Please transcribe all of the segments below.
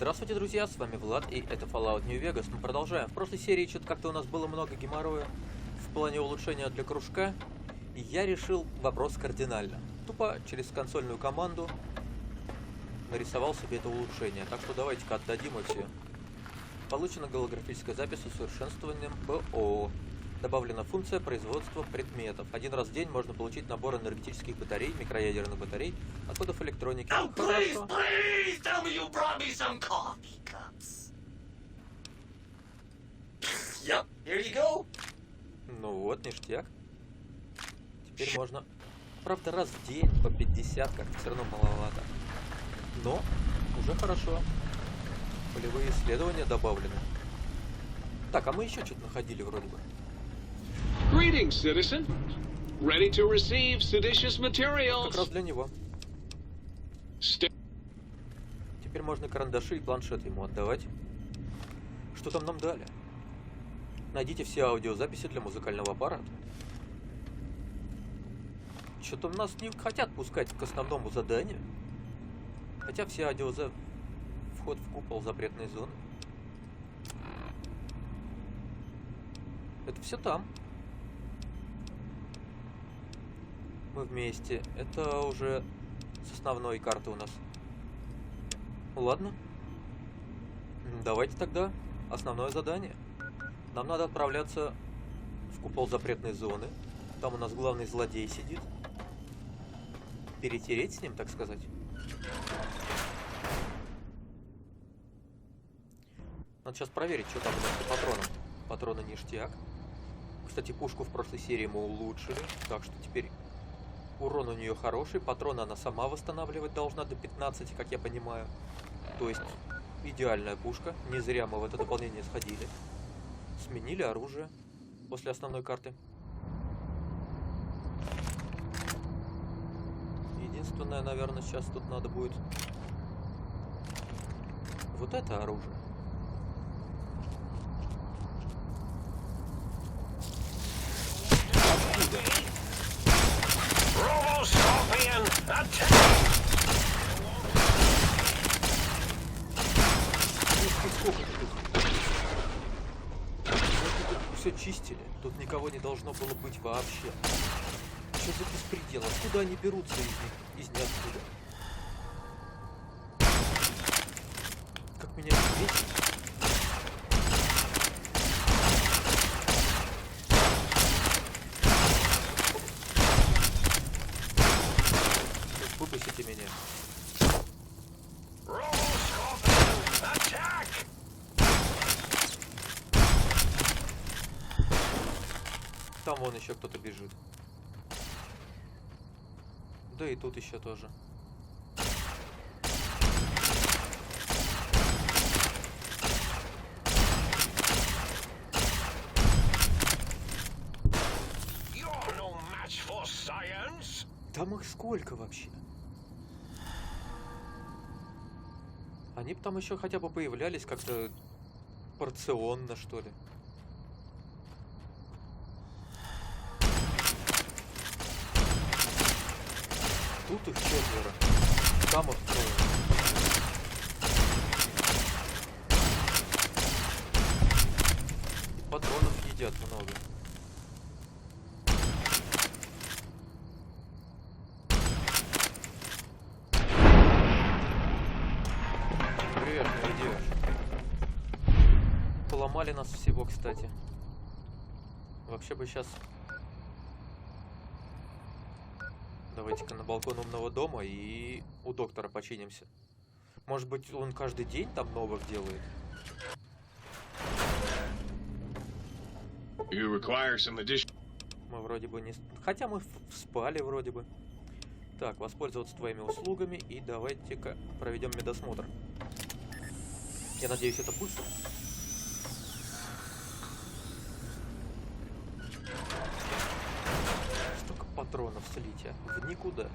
Здравствуйте, друзья, с вами Влад, и это Fallout New Vegas. Мы продолжаем. В прошлой серии что-то как-то у нас было много геморроя в плане улучшения для кружка, и я решил вопрос кардинально. Тупо через консольную команду нарисовал себе это улучшение. Так что давайте-ка отдадим и все. Получена голографическая запись с усовершенствованием БО. Добавлена функция производства предметов. Один раз в день можно получить набор энергетических батарей, микроядерных батарей, отходов электроники. Хорошо. Ну вот, ништяк. Теперь можно... Правда, раз в день по 50 как-то все равно маловато. Но уже хорошо. Полевые исследования добавлены. Так, а мы еще что-то находили вроде бы. Greetings, citizen. Ready to receive seditious materials. Как раз для него. Теперь можно карандаши и планшет ему отдавать. Что там нам дали? Найдите все аудиозаписи для музыкального аппарата. Что-то нас не хотят пускать к основному заданию. Хотя все аудиозаписи... Вход в купол запретной зоны. Это все там. Мы вместе. Это уже с основной карты у нас. Ладно. Давайте тогда основное задание. Нам надо отправляться в купол запретной зоны. Там у нас главный злодей сидит. Перетереть с ним, так сказать. Надо сейчас проверить, что там у нас по патронам. Патроны ништяк. Кстати, пушку в прошлой серии мы улучшили. Так что теперь урон у нее хороший. Патроны она сама восстанавливать должна до 15, как я понимаю. То есть идеальная пушка. Не зря мы в это дополнение сходили. Сменили оружие после основной карты. Единственное, наверное, сейчас тут надо будет вот это оружие. Все чистили, тут никого не должно было быть вообще. Что за беспредел? Откуда они берутся из ниоткуда? Как меня бесит. Выпустите меня. Там вон еще кто-то бежит. Да и тут еще тоже. Там их сколько вообще? Они бы там еще хотя бы появлялись как-то порционно, что ли. Тут их 4, там их 3. И патронов едят много. Привет, не идешь. Поломали нас всего, кстати. Вообще бы сейчас... Давайте-ка на балкон умного дома и у доктора починимся. Может быть, он каждый день там новых делает? Мы вроде бы не... Хотя мы спали вроде бы. Так, воспользоваться твоими услугами и давайте-ка проведем медосмотр. Я надеюсь, это быстро. Патронов слить, а в никуда.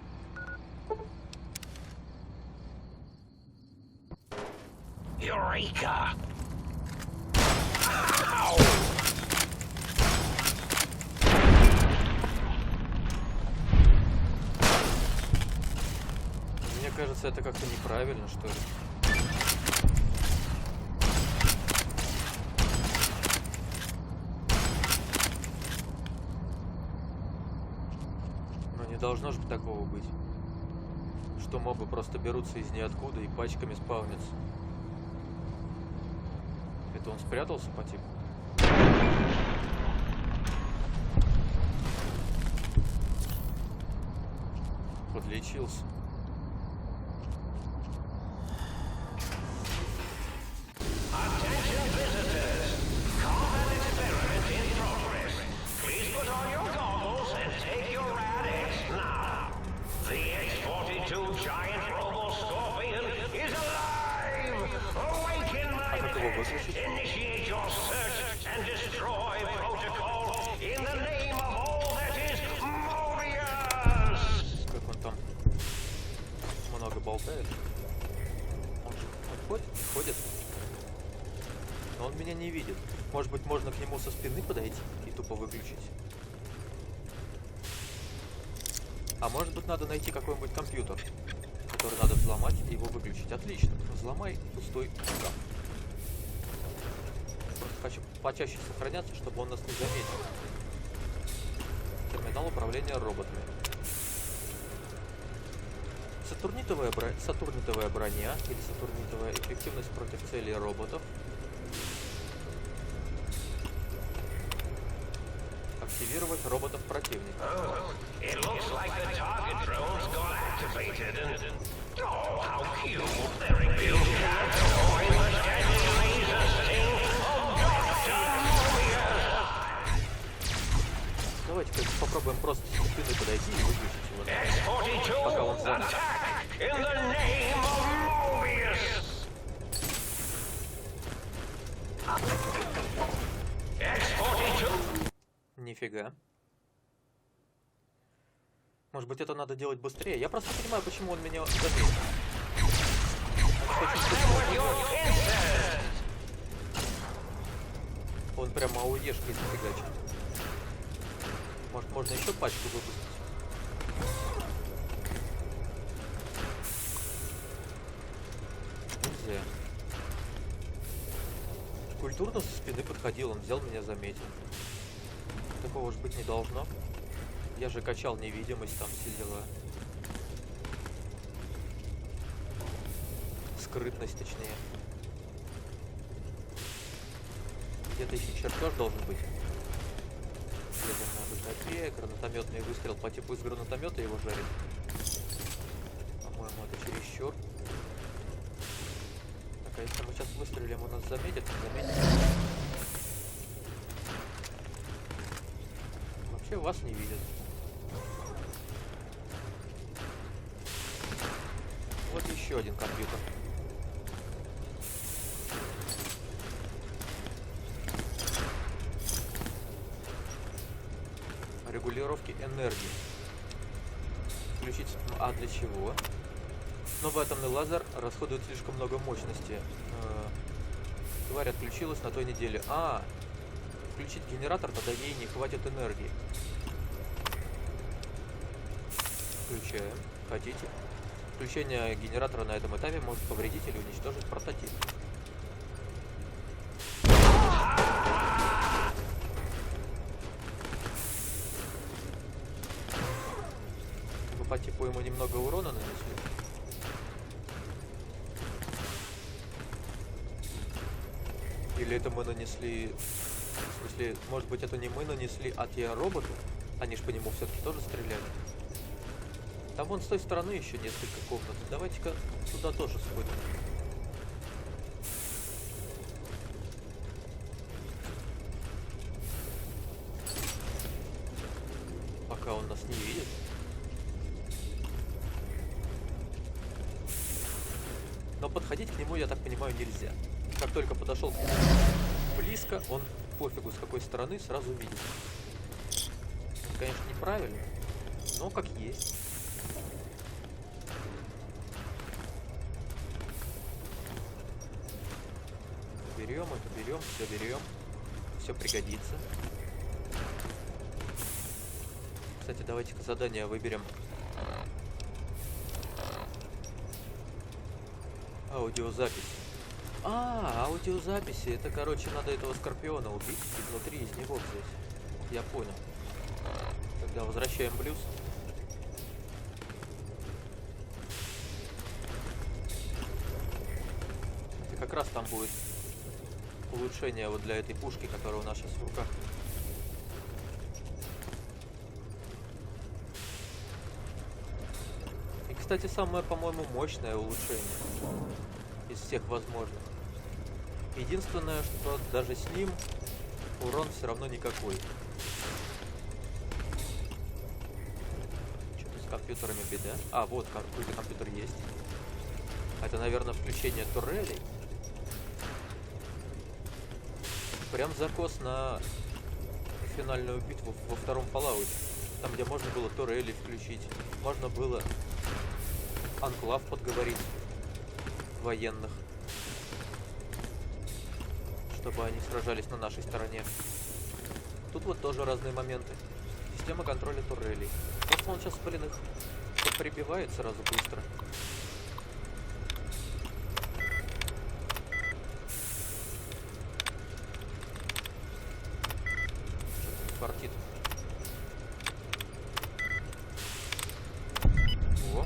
Eureka! Мне кажется, это как-то неправильно, что ли. Не должно же такого быть. Что мобы просто берутся из ниоткуда и пачками спавнятся. Это он спрятался по типу? Подлечился. Как он там много болтает. Он ходит, но он меня не видит. Может быть, можно к нему со спины подойти и тупо выключить. А может быть, надо найти какой-нибудь компьютер, который надо взломать и его выключить. Отлично. Взломай пустой шкаф. Просто хочу почаще сохраняться, чтобы он нас не заметил. Терминал управления роботами. Сатурнитовая броня или сатурнитовая эффективность против целей роботов. Активировать роботов противника. Давайте попробуем просто с спины подойти и выключить его, пока он занят. Нифига. Может быть, это надо делать быстрее? Я просто не понимаю, почему он меня заметил. Он прямо ауешкой зафигачит. Может, можно еще пачку выпустить? Нельзя. Культурно со спины подходил, он взял меня, заметил. Такого же быть не должно. Я же качал невидимость, там все дела. Скрытность, точнее. Где-то еще чертеж должен быть. Где-то на высоте, гранатометный выстрел по типу из гранатомета его жарит. По-моему, это чересчур. Так, а если мы сейчас выстрелим, он нас заметит, не заметит. Вообще вас не видят. Вот еще один компьютер. Регулировки энергии. Включить. А для чего? Новый атомный лазер расходует слишком много мощности. Тварь отключилась на той неделе. Включить генератор, тогда ей не хватит энергии. Включаем. Хотите? Включение генератора на этом этапе может повредить или уничтожить прототип. Мы по типу ему немного урона нанесли. Или это мы нанесли... В смысле, может быть, это не мы нанесли, а те роботы? Они ж по нему все-таки тоже стреляли. Там вон с той стороны еще несколько комнат. Давайте-ка туда тоже сходим. Пока он нас не видит. Но подходить к нему, я так понимаю, нельзя. Как только подошел близко, он пофигу с какой стороны сразу видит. Это, конечно, неправильно, но как есть. Берем это, берем, все пригодится. Кстати, давайте-ка задание выберем. Аудиозапись. Аудиозаписи. Это, короче, надо этого скорпиона убить и внутри из него взять. Я понял. Тогда возвращаем плюс. раз там будет улучшение вот для этой пушки, которая у нас сейчас в руках. И, кстати, самое, по-моему, мощное улучшение из всех возможных. Единственное, что даже с ним урон все равно никакой. Что-то с компьютерами беда. А, вот какой-то компьютер есть. Это, наверное, включение турелей. Прям закос на финальную битву во втором Fallout. Там, где можно было турели включить. Можно было анклав подговорить военных, чтобы они сражались на нашей стороне. Тут вот тоже разные моменты. Система контроля турелей. Просто он сейчас, блин, их прибивает сразу быстро. Фартит. О.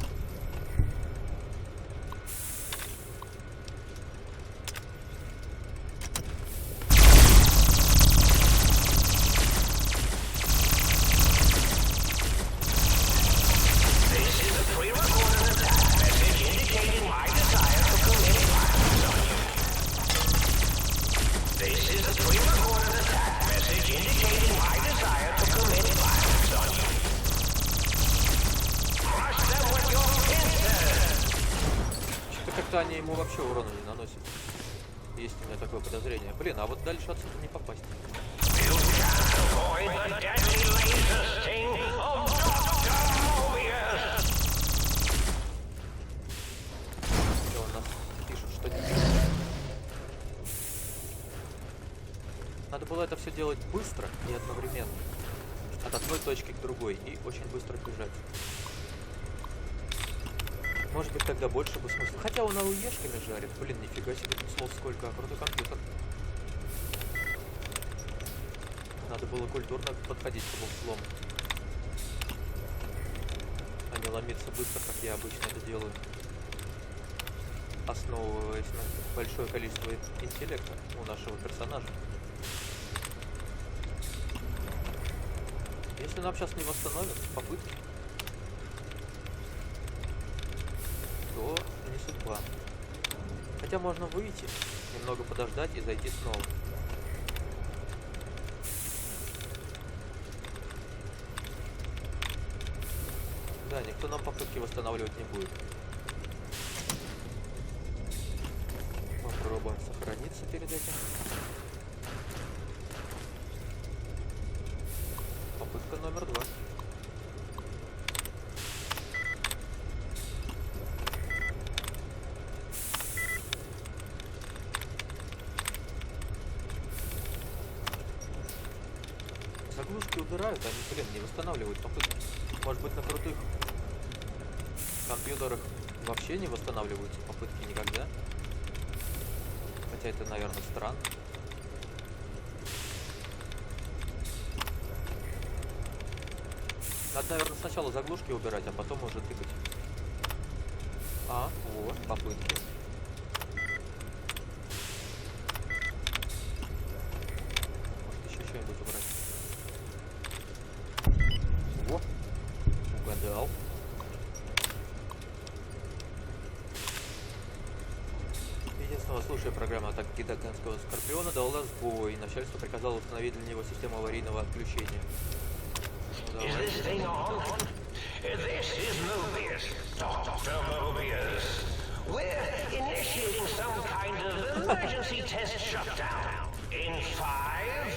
Они ему вообще урона не наносят. Есть у меня такое подозрение. Блин, а вот дальше отсюда не попасть. Что у нас пишут, что не пишут? Надо было это все делать быстро и одновременно. От одной точки к другой. И очень быстро бежать. Может быть, тогда больше бы смысла. Хотя он ауешками жарит. Блин, нифига себе, тут слов сколько, а крутой компьютер. Надо было культурно подходить к двум слом. А не ломиться быстро, как я обычно это делаю. Основываясь на большое количество интеллекта у нашего персонажа. Если нам сейчас не восстановят попытки, то не судьба. Хотя можно выйти, немного подождать и зайти снова. Да, никто нам попытки восстанавливать не будет. Попробуем сохраниться перед этим. Попытка номер 2. Заглушки убирают, они, блин, не восстанавливают попытки. Может быть, на крутых компьютерах вообще не восстанавливаются попытки никогда. Хотя это, наверное, странно. Надо, наверное, сначала заглушки убирать, а потом уже тыкать. А, вот, попытки. Может, еще что-нибудь убрать. Во, угадал. Единственного случая программа атаки гигантского скорпиона дала сбой. Начальство приказало установить для него систему аварийного отключения. Is this thing on? This is Mobius, Dr. Mobius. We're initiating some kind of emergency test shutdown. In 5,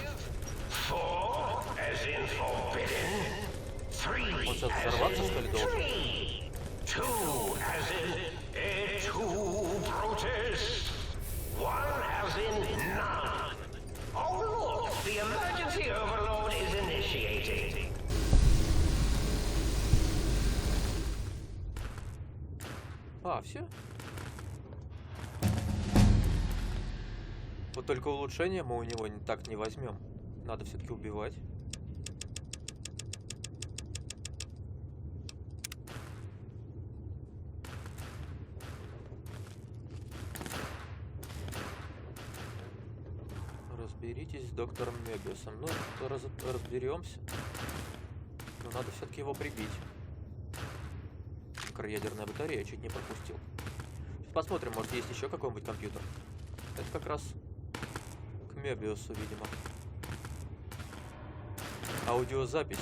4, as in forbidden, 3, Он сейчас as взорваться, что ли, in должен? 3, 2, as in 2, Brutus, 1, as in none. Oh look, the emergency overload is initiating. А, все? Вот только улучшения мы у него так не возьмем. Надо все-таки убивать. Разберитесь с доктором Мебиусом. Ну, разберемся. Но надо все-таки его прибить. Микроядерная батарея, чуть не пропустил. Посмотрим, может есть еще какой-нибудь компьютер. Это как раз к Мебиусу, видимо. Аудиозапись.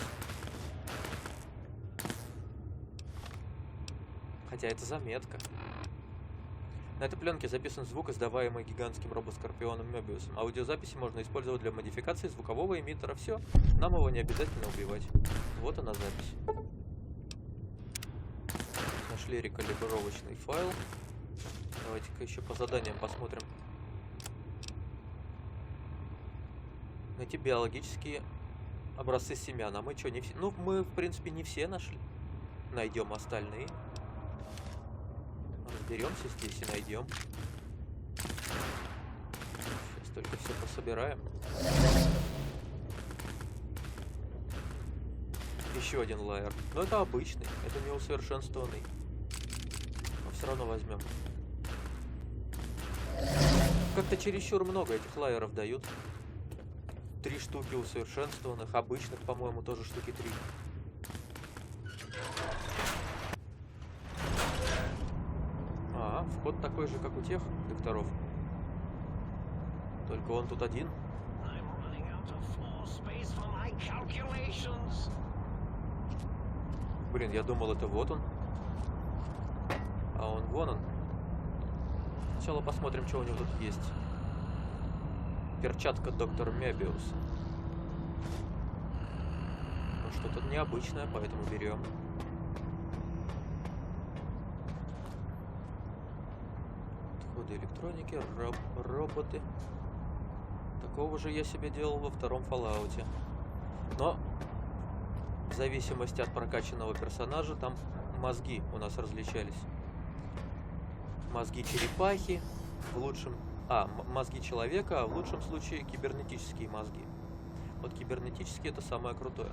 Хотя это заметка. На этой пленке записан звук, издаваемый гигантским робоскорпионом Мебиусом. Аудиозаписи можно использовать для модификации звукового эмиттера. Все, нам его не обязательно убивать. Вот она запись. Нашли рекалибровочный файл. Давайте-ка еще по заданиям посмотрим. Найти биологические образцы семян. А мы что, не все? Ну, мы, в принципе, не все нашли. Найдем остальные. Разберемся здесь и найдем. Сейчас только все пособираем. Еще один лайер. Но это обычный, это не усовершенствованный. Но все равно возьмем. Как-то чересчур много этих лайеров дают. 3 штуки усовершенствованных, обычных, по-моему, тоже штуки 3. Вход такой же, как у тех докторов. Только он тут один. Блин, я думал, это вот он. А он вон он. Сначала посмотрим, что у него тут есть. Перчатка доктора Мебиуса. Ну, что-то необычное, поэтому берем. Электроники, роботы. Такого же я себе делал во втором Fallout. Но в зависимости от прокачанного персонажа там мозги у нас различались. Мозги черепахи, в лучшем... мозги человека, а в лучшем случае кибернетические мозги. Вот кибернетические это самое крутое.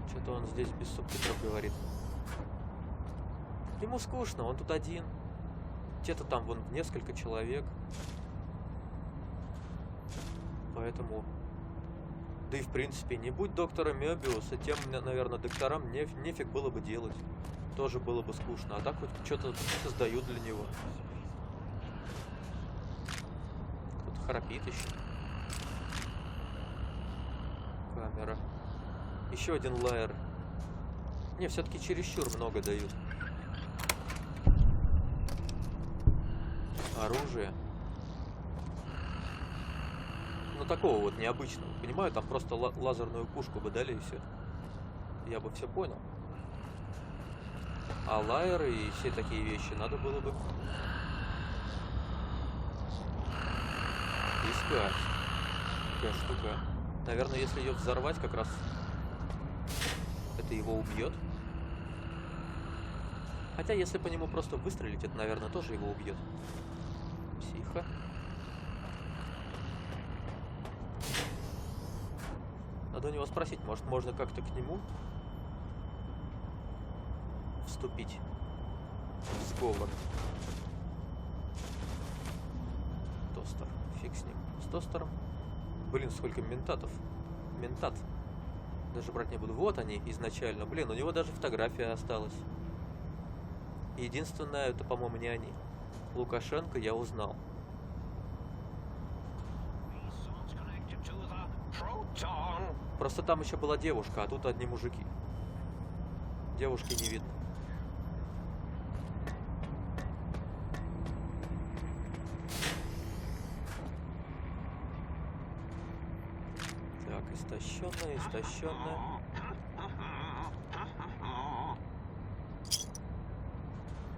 Что-то он здесь без субтитров говорит. Ему скучно, он тут один. Где-то там вон несколько человек. Поэтому... Да и в принципе, не будь доктора Мебиуса, тем, наверное, докторам нефиг было бы делать. Тоже было бы скучно. А так вот что-то создают для него. Кто-то храпит еще. Камера. Еще один лайер. Не, все-таки чересчур много дают. Оружие. Ну, такого вот необычного. Понимаю, там просто лазерную пушку бы дали и все. Я бы все понял. А лайеры и все такие вещи надо было бы искать. Такая штука. Наверное, если ее взорвать, как раз это его убьет. Хотя, если по нему просто выстрелить, это, наверное, тоже его убьет. Психа. Надо у него спросить, может, можно как-то к нему вступить в сговор. Тостер. Фиг с ним. С тостером. Блин, сколько ментатов. Ментат. Даже брать не буду. Вот они изначально. Блин, у него даже фотография осталась. Единственное, это, по-моему, не они. Лукашенко я узнал. Просто там еще была девушка, а тут одни мужики. Девушки не видно. Так, истощенная, истощенная.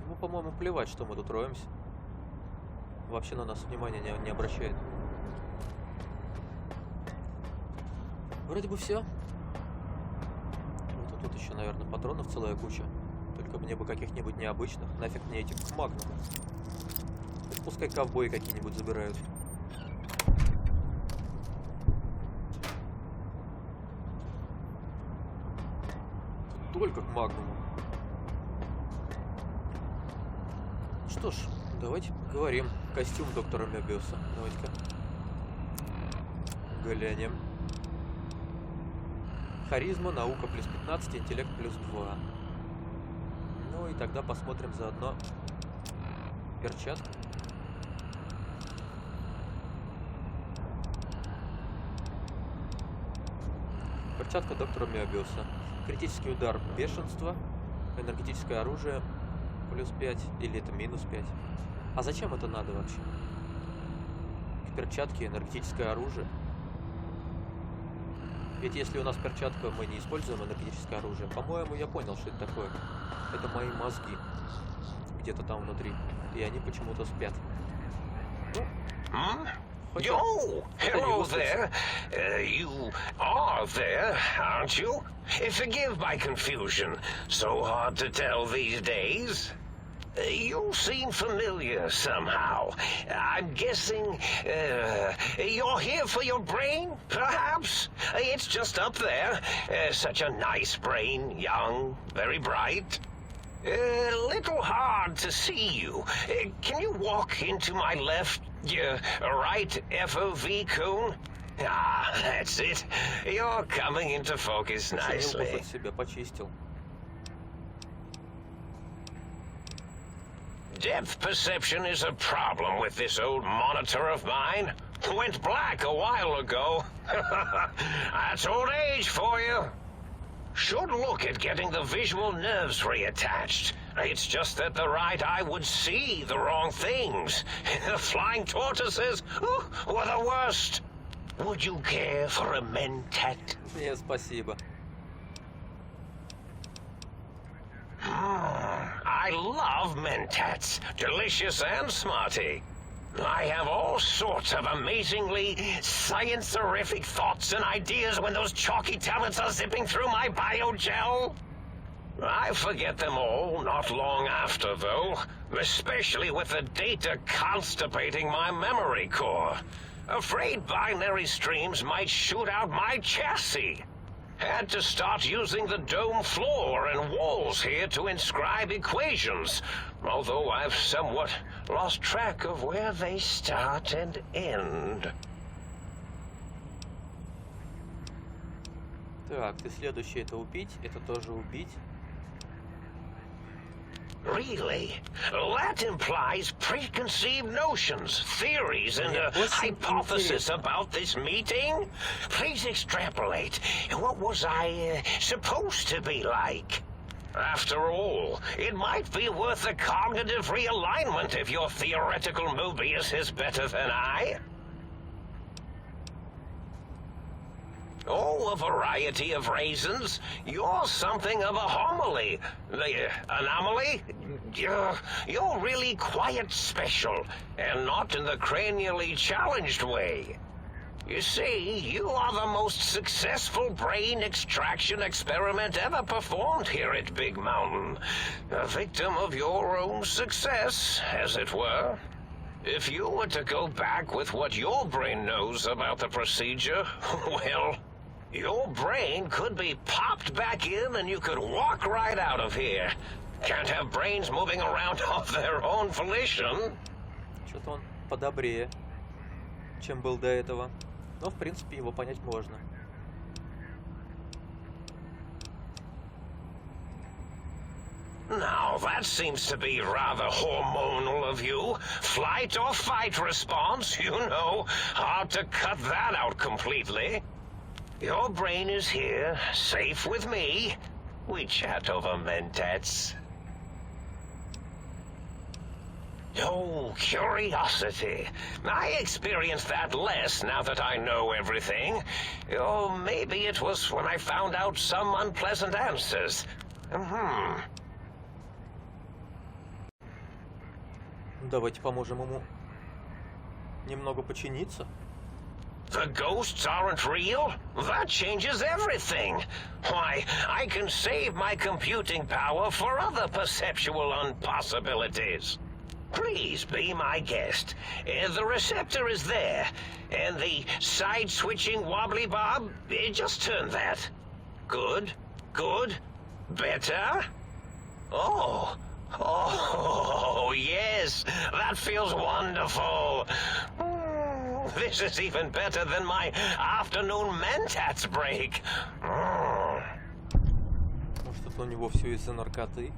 Ему, по-моему, плевать, что мы тут роемся. Вообще на нас внимания не обращает. Вроде бы все. Вот тут еще, наверное, патронов целая куча. Только мне бы каких-нибудь необычных. Нафиг мне этих магнумов. Пускай ковбои какие-нибудь забирают. Только к магнуму. что ж, давайте поговорим. Костюм доктора Мебиуса. Давайте-ка глянем. Харизма, наука плюс 15, интеллект плюс 2. Ну и тогда посмотрим заодно перчатку. Перчатка доктора Мебиуса. Критический удар, бешенство, энергетическое оружие плюс 5, или это минус 5. А зачем это надо вообще? К перчатке энергетическое оружие. Ведь если у нас перчатка, мы не используем энергетическое оружие. По-моему, я понял, что это такое. Это мои мозги. Где-то там внутри. И они почему-то спят. Yo, hello there. You are there, aren't you? Forgive my confusion. So hard to tell these days. You seem familiar somehow. I'm guessing you're here for your brain, perhaps? It's just up there. Such a nice brain, young, very bright. Little hard to see you. Can you walk into my left, right FOV cone? Ah, that's it. You're coming into focus nicely. Себя почистил. Depth perception is a problem with this old monitor of mine. Went black a while ago. That's old age for you. Should look at getting the visual nerves reattached. It's just that the right eye would see the wrong things. The flying tortoises were the worst. Would you care for a mentat? Нет, спасибо. I love mentats. Delicious and smarty. I have all sorts of amazingly science-erific thoughts and ideas when those chalky tablets are zipping through my biogel. I forget them all not long after, though, especially with the data constipating my memory core. Afraid binary streams might shoot out my chassis. Had to start using the dome floor and walls here to inscribe equations, although I've somewhat lost track of where they start and end. Так, ты следующий это убить, это тоже убить. Really? That implies preconceived notions, theories, and a hypothesis about this meeting? Please extrapolate. What was I supposed to be like? After all, it might be worth a cognitive realignment if your theoretical Mobius is better than I. Oh, a variety of reasons. You're something of a homily. Anomaly? You're really quite special, and not in the cranially challenged way. You see, you are the most successful brain extraction experiment ever performed here at Big Mountain. A victim of your own success, as it were. If you were to go back with what your brain knows about the procedure, well, your brain could be popped back in and you could walk right out of here. Can't have brains moving around of their own volition. Что-то он подобрее, чем был до этого. Но, в принципе, его понять можно. Now, that seems to be rather hormonal of you. Flight or fight response, you know. Hard to cut that out completely. Your brain is here, safe with me. We chat over mentats. Oh, curiosity. I experience that less now that I know everything. Or maybe it was when I found out some unpleasant answers. Давайте поможем ему немного починиться. The ghosts aren't real? That changes everything. Why, I can save my computing power for other perceptual impossibilities. Please be my guest. The receptor is there, and the side-switching wobbly bob, just turn that. Good, good, better. Oh, Oh, yes, that feels wonderful. This is even better than my afternoon mentats break. Может, это у него все из-за наркоты?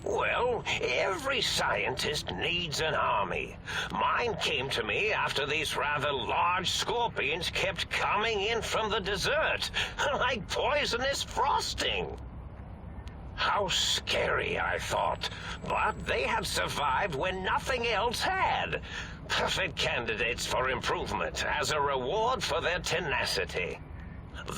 Well, every scientist needs an army. Mine came to me after these rather large scorpions kept coming in from the desert, like poisonous frosting. How scary, I thought. But they had survived when nothing else had. Perfect candidates for improvement as a reward for their tenacity.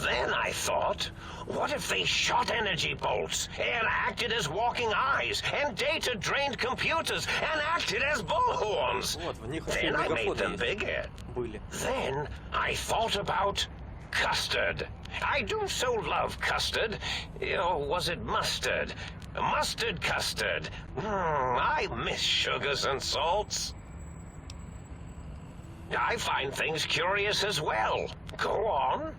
Then I thought, what if they shot energy bolts and acted as walking eyes and data-drained computers and acted as bullhorns? Вот, в них еще и Then I made мегафоны them есть. bigger. Были. Then I thought about custard. I do so love custard. Or was it mustard? Mustard custard. I miss sugars and salts. I find things curious as well. Go on.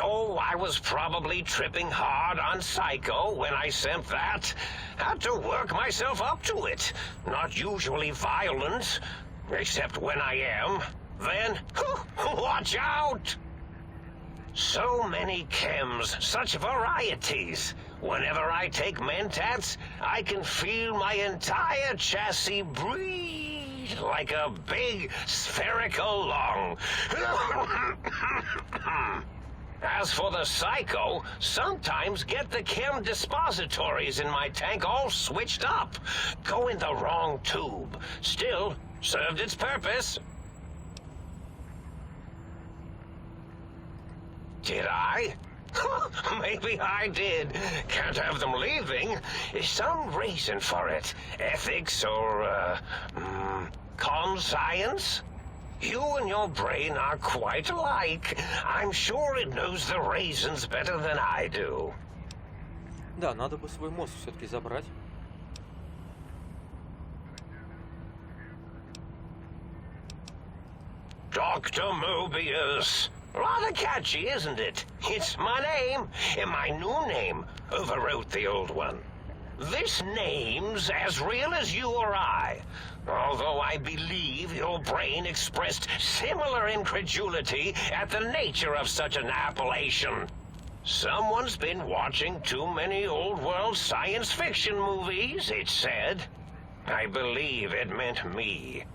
Oh, I was probably tripping hard on Psycho when I sent that. Had to work myself up to it. Not usually violent, except when I am. Then, watch out! So many chems, such varieties. Whenever I take mentats, I can feel my entire chassis breathe like a big spherical lung. As for the Psycho, sometimes get the chem dispositories in my tank all switched up. Go in the wrong tube. Still, served its purpose. Did I? Maybe I did. Can't have them leaving. Some reason for it. Ethics or, conscience? You and your brain are quite alike. I'm sure it knows the raisins better than I do. Да, надо бы свой мозг все-таки забрать. Dr. Mobius. Rather catchy, isn't it? It's my name, and my new name overwrote the old one. This name's as real as you or I. Although I believe your brain expressed similar incredulity at the nature of such an appellation. Someone's been watching too many old-world science fiction movies, it said. I believe it meant me.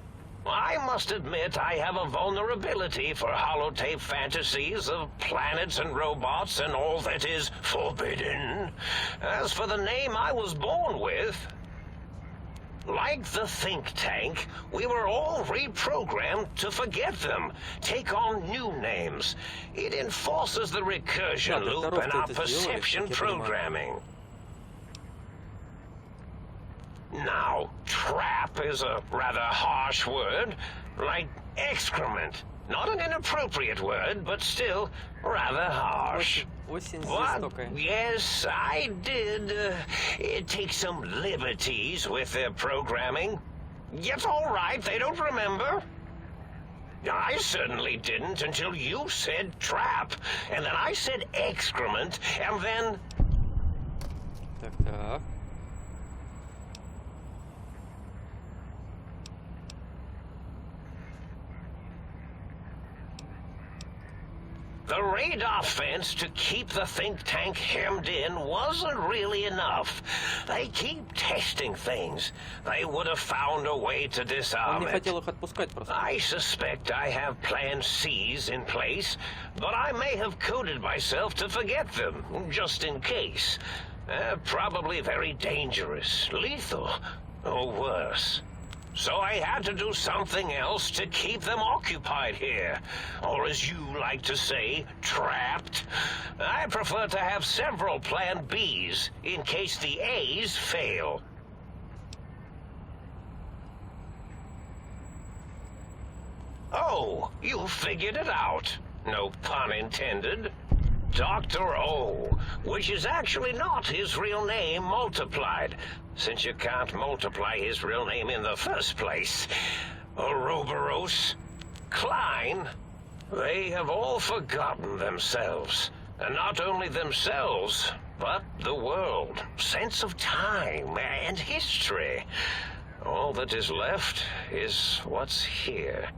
I must admit I have a vulnerability for holotape fantasies of planets and robots and all that is forbidden. As for the name I was born with, like the think tank, we were all reprogrammed to forget them, take on new names. It enforces the recursion loop in our perception programming. Now, trap is a rather harsh word, like excrement. Not an inappropriate word, but still rather harsh. But, yes, I did take some liberties with their programming. It's all right, they don't remember. I certainly didn't until you said trap, and then I said excrement, and then... Так. The radar fence to keep the think tank hemmed in wasn't really enough. They keep testing things. They would have found a way to disarm it. I suspect I have plan C's in place, but I may have coded myself to forget them, just in case. Probably very dangerous, lethal, or worse. So I had to do something else to keep them occupied here. Or as you like to say, trapped. I prefer to have several plan Bs in case the As fail. Oh, you figured it out. No pun intended. Dr. O, which is actually not his real name multiplied, since you can't multiply his real name in the first place. Ouroboros, Klein, they have all forgotten themselves. And not only themselves, but the world, sense of time and history. All that is left is what's here.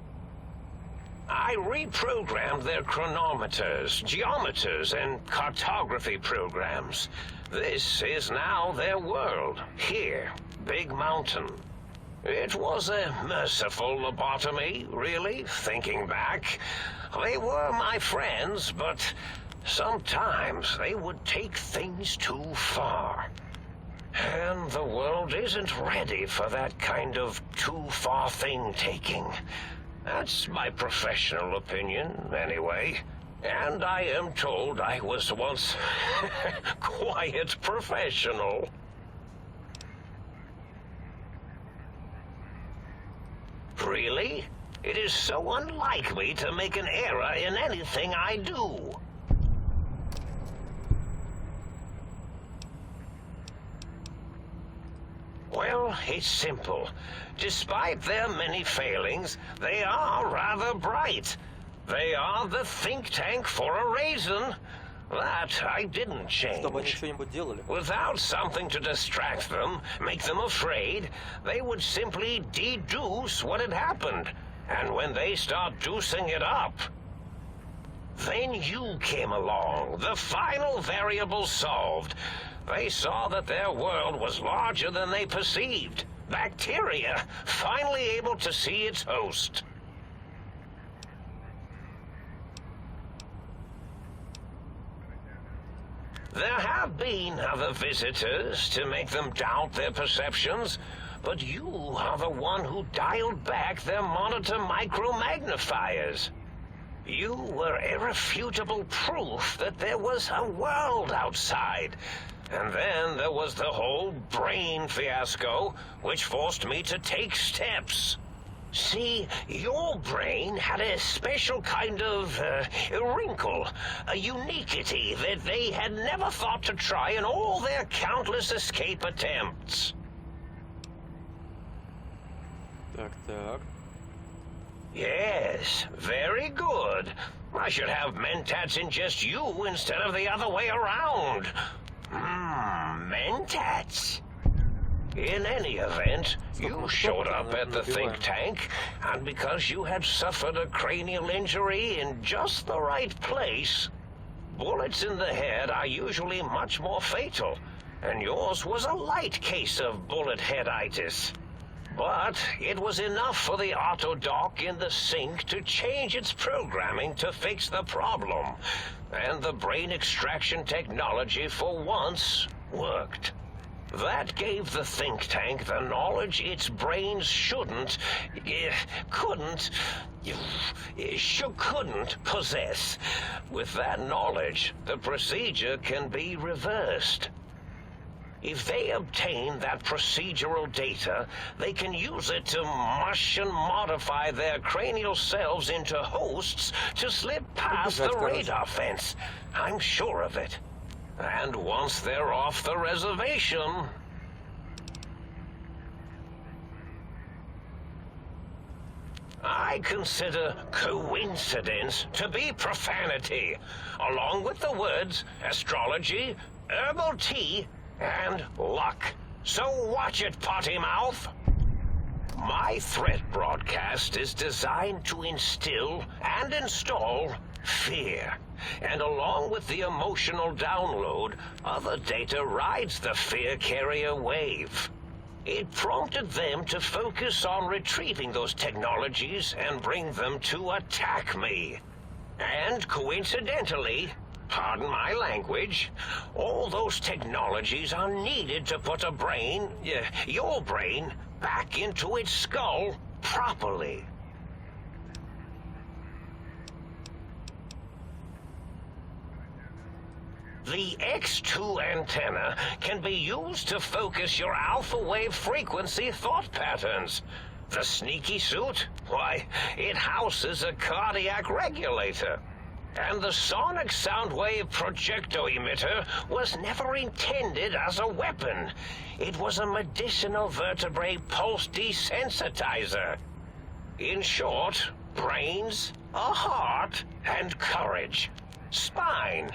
I reprogrammed their chronometers, geometers, and cartography programs. This is now their world, here, Big Mountain. It was a merciful lobotomy, really, thinking back. They were my friends, but sometimes they would take things too far. And the world isn't ready for that kind of too-far thing-taking. That's my professional opinion, anyway. And I am told I was once quiet professional. Really? It is so unlike me to make an error in anything I do. Well, it's simple. Despite their many failings, they are rather bright. They are the think tank for a reason. That I didn't Чтобы они change. что-нибудь делали. Without something to distract them, make them afraid, they would simply deduce what had happened. And when they start deucing it up, then you came along, the final variable solved. They saw that their world was larger than they perceived. Bacteria, finally able to see its host. There have been other visitors to make them doubt their perceptions, but you are the one who dialed back their monitor micro-magnifiers. You were irrefutable proof that there was a world outside. And then there was the whole brain fiasco, which forced me to take steps. See, your brain had a special kind of wrinkle, a uniquity that they had never thought to try in all their countless escape attempts. Так. Yes, very good. I should have mentats in just you instead of the other way around. Mentats. In any event, you showed up at the think tank, and because you had suffered a cranial injury in just the right place, bullets in the head are usually much more fatal, and yours was a light case of bullet headitis. But it was enough for the auto dock in the sink to change its programming to fix the problem, and the brain extraction technology for once worked. That gave the think tank the knowledge its brains couldn't possess. With that knowledge, the procedure can be reversed. If they obtain that procedural data, they can use it to mush and modify their cranial cells into hosts to slip past the radar fence. I'm sure of it. And once they're off the reservation... I consider coincidence to be profanity, along with the words astrology, herbal tea, and luck. So watch it, potty mouth. My threat broadcast is designed to instill and install fear. And along with the emotional download, other data rides the fear carrier wave. It prompted them to focus on retrieving those technologies and bring them to attack me. And coincidentally, pardon my language, all those technologies are needed to put a brain, your brain, back into its skull properly. The X2 antenna can be used to focus your alpha wave frequency thought patterns. The sneaky suit, why, it houses a cardiac regulator. And the sonic sound wave projecto emitter was never intended as a weapon. It was a medicinal vertebrae pulse desensitizer. In short, brains, a heart, and courage. Spine.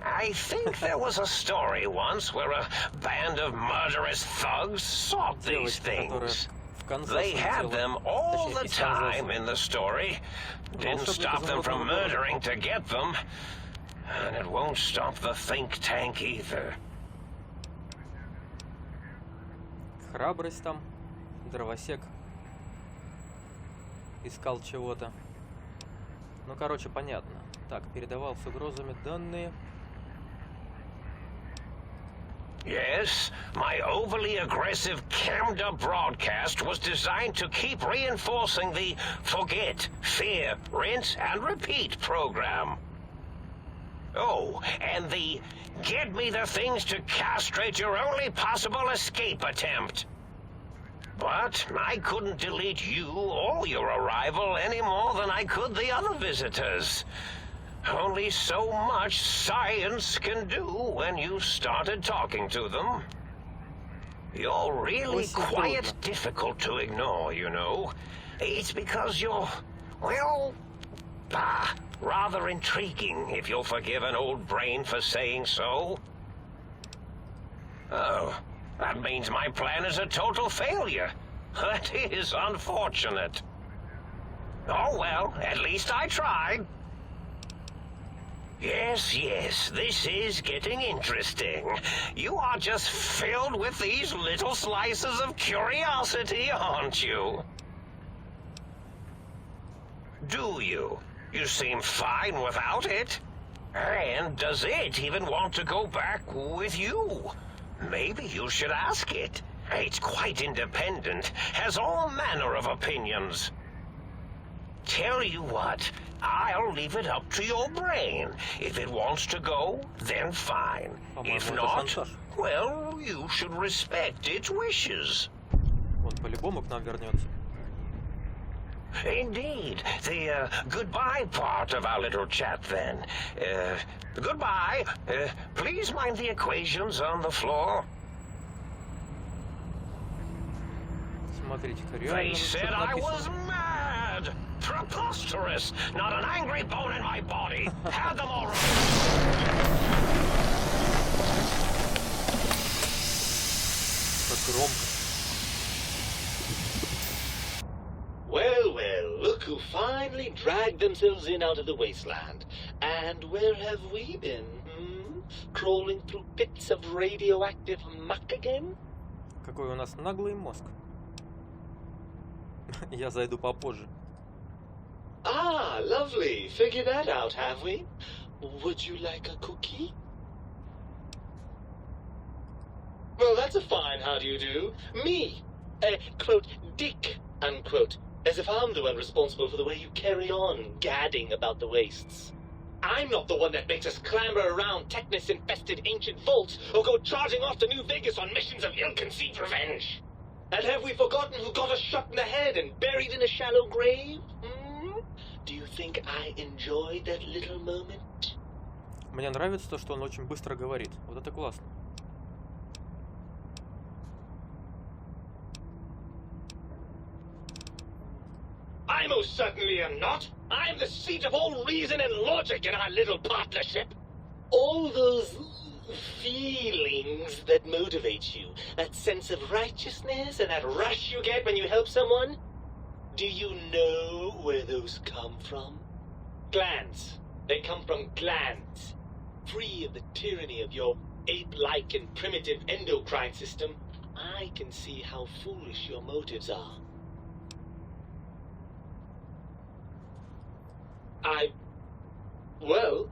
I think there was a story once where a band of murderous thugs sought these things. They had them all the time in the story. Didn't stop them from murdering to get them. And it won't stop the think tank either. Храбрость там. Дровосек. Искал чего-то. Ну, короче, понятно. Так, передавал с угрозами данные. Yes, my overly aggressive cammed-up broadcast was designed to keep reinforcing the forget, fear, rinse, and repeat program. Oh, and the get me the things to castrate your only possible escape attempt. But I couldn't delete you or your arrival any more than I could the other visitors. Only so much science can do when you started talking to them. You're really quite difficult to ignore, you know. It's because you're, well, rather intriguing, if you'll forgive an old brain for saying so. Oh, that means my plan is a total failure. That is unfortunate. Oh well, at least I tried. Yes, this is getting interesting. You are just filled with these little slices of curiosity, aren't you? Do you? You seem fine without it. And does it even want to go back with you? Maybe you should ask it. It's quite independent, has all manner of opinions. Tell you what, I'll leave it up to your brain. If it wants to go, then fine. If not, well, you should respect its wishes. Он по-любому к нам вернется. Indeed. The goodbye part of our little chat, then. Goodbye. Please mind the equations on the floor. Смотрите-ка, They реально said I was mad. Preposterous. Not an angry bone in my body. Had them all right. Как громко. Well, look who finally dragged themselves in out of the wasteland. And where have we been, Crawling through pits of radioactive muck again? Какой у нас наглый мозг. Я зайду попозже. Ah, lovely. Figured that out, have we? Would you like a cookie? Well, that's a fine how do you do. Me, quote, Dick, unquote. As if I'm the one responsible for the way you carry on gadding about the wastes. I'm not the one that makes us clamber around Technus-infested ancient vaults or go charging off to New Vegas on missions of ill-conceived revenge. And have we forgotten who got us shot in the head and buried in a shallow grave? Do you think I enjoyed that little moment? Мне нравится то, что он очень быстро говорит. Вот это классно. I most certainly am not. I'm the seat of all reason and logic in our little partnership. All those feelings that motivate you, that sense of righteousness and that rush you get when you help someone, do you know where those come from? Glands. They come from glands. Free of the tyranny of your ape-like and primitive endocrine system, I can see how foolish your motives are. Well,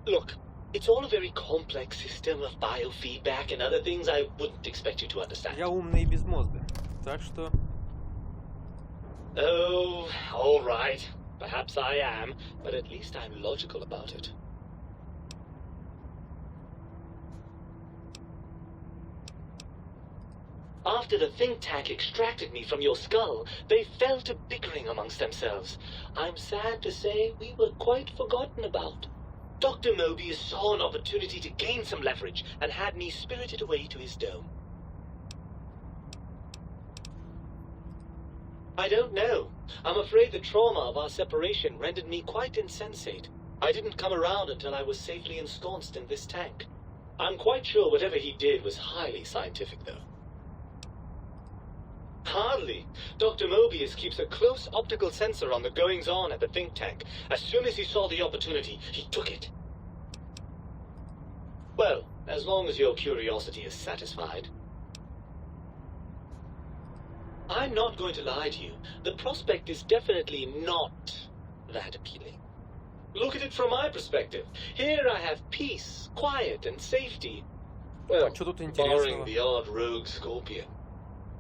look, it's all a very complex system of biofeedback and other things I wouldn't expect you to understand. Я умный и без мозга. Так что... Oh, all right. Perhaps I am, but at least I'm logical about it. After the think tank extracted me from your skull, they fell to bickering amongst themselves. I'm sad to say we were quite forgotten about. Dr. Mobius saw an opportunity to gain some leverage and had me spirited away to his dome. I don't know. I'm afraid the trauma of our separation rendered me quite insensate. I didn't come around until I was safely ensconced in this tank. I'm quite sure whatever he did was highly scientific, though. Hardly. Dr. Mobius keeps a close optical sensor on the goings-on at the think tank. As soon as he saw the opportunity, he took it. Well, as long as your curiosity is satisfied. I'm not going to lie to you. The prospect is definitely not that appealing. Look at it from my perspective. Here I have peace, quiet, and safety. Well, barring the odd rogue scorpion.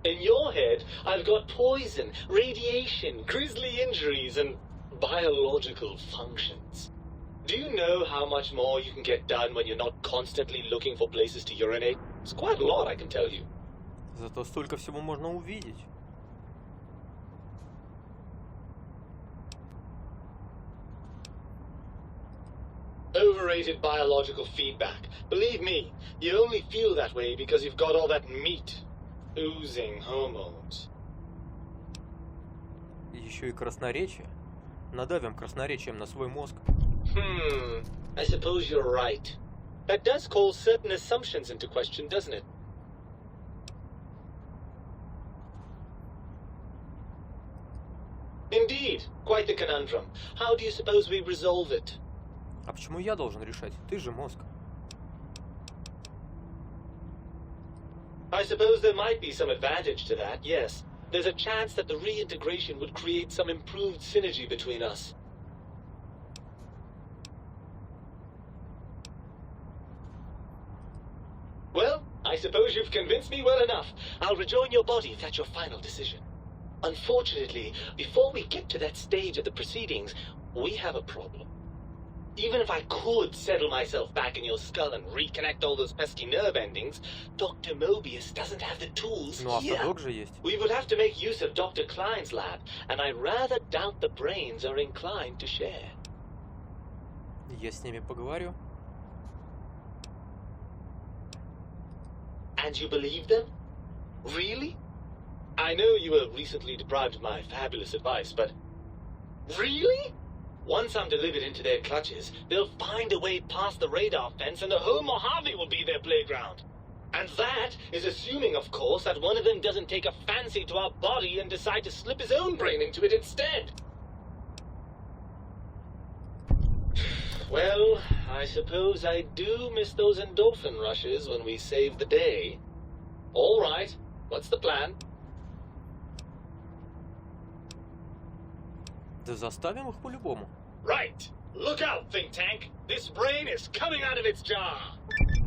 In your head, I've got poison, radiation, grisly injuries, and biological functions. Do you know how much more you can get done when you're not constantly looking for places to urinate? It's quite a lot, I can tell you. Зато столько всего можно увидеть. Overrated biological feedback. Believe me, you only feel that way because you've got all that meat. Oozing hormones. Еще и красноречие. Надавим красноречием на свой мозг. I suppose you're right. That does call certain assumptions into question, doesn't it? Indeed, quite the conundrum. How do you suppose we resolve it? А почему я должен решать? Ты же мозг. I suppose there might be some advantage to that, yes. There's a chance that the reintegration would create some improved synergy between us. Well, I suppose you've convinced me well enough. I'll rejoin your body if that's your final decision. Unfortunately, before we get to that stage of the proceedings, we have a problem. Even if I could settle myself back in your skull and reconnect all those pesky nerve endings, Dr. Mobius doesn't have the tools here. We would have to make use of Dr. Klein's lab, and I rather doubt the brains are inclined to share. Я с ними поговорю. And you believe them? Really? I know you were recently deprived of my fabulous advice, but... Really? Once I'm delivered into their clutches, they'll find a way past the radar fence and the whole Mojave will be their playground. And that is assuming, of course, that one of them doesn't take a fancy to our body and decide to slip his own brain into it instead. Well, I suppose I do miss those endorphin rushes when we save the day. All right, what's the plan? Да заставим их по-любому. Right. Look out, think tank. This brain is coming out of its jar.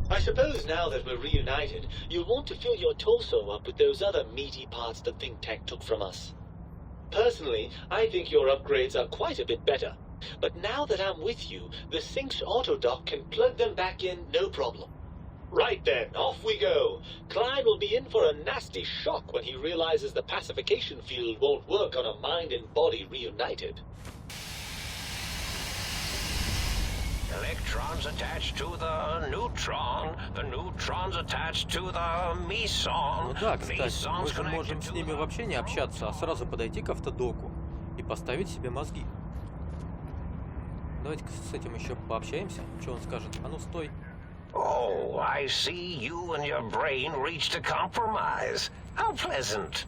I suppose now that we're reunited, you'll want to fill your torso up with those other meaty parts the think tank took from us. Personally, I think your upgrades are quite a bit better. But now that I'm with you, the Sync's autodock can plug them back in no problem. Right then, off we go. Klein will be in for a nasty shock when he realizes the pacification field won't work on a mind and body reunited. Electrons attached to the neutrons attached to the meson. Ну да, кстати, мы же можем с ними вообще не общаться, а сразу подойти к автодоку и поставить себе мозги. Давайте-ка с этим еще пообщаемся. Что он скажет? А ну стой. Oh, I see you and your brain reached a compromise. How pleasant.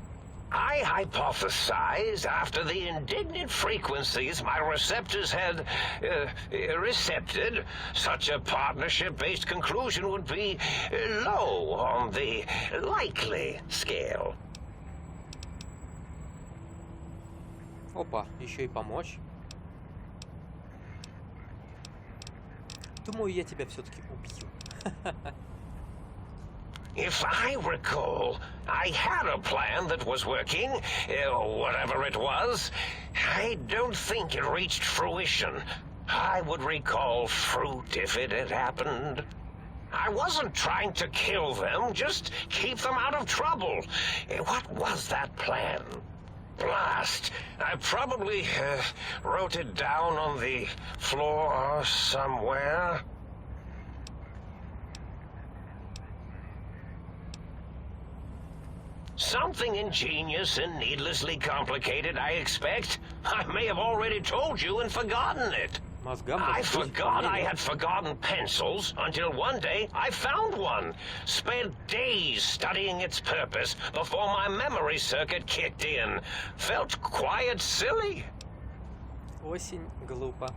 I hypothesized after the indignant frequencies my receptors had recepted, such a partnership-based conclusion would be low on the likely scale. Опа, еще и помочь. Думаю, я тебя все-таки убью. If I recall, I had a plan that was working, whatever it was. I don't think it reached fruition. I would recall fruit if it had happened. I wasn't trying to kill them, just keep them out of trouble. What was that plan? Blast! I probably wrote it down on the floor somewhere. Something ingenious and needlessly complicated, I expect. I may have already told you and forgotten it. Мозгам I может быть forgot I мнение. had forgotten pencils until one day I found one. Spent days studying its purpose before my memory circuit kicked in. Felt quite silly. Осень глупо.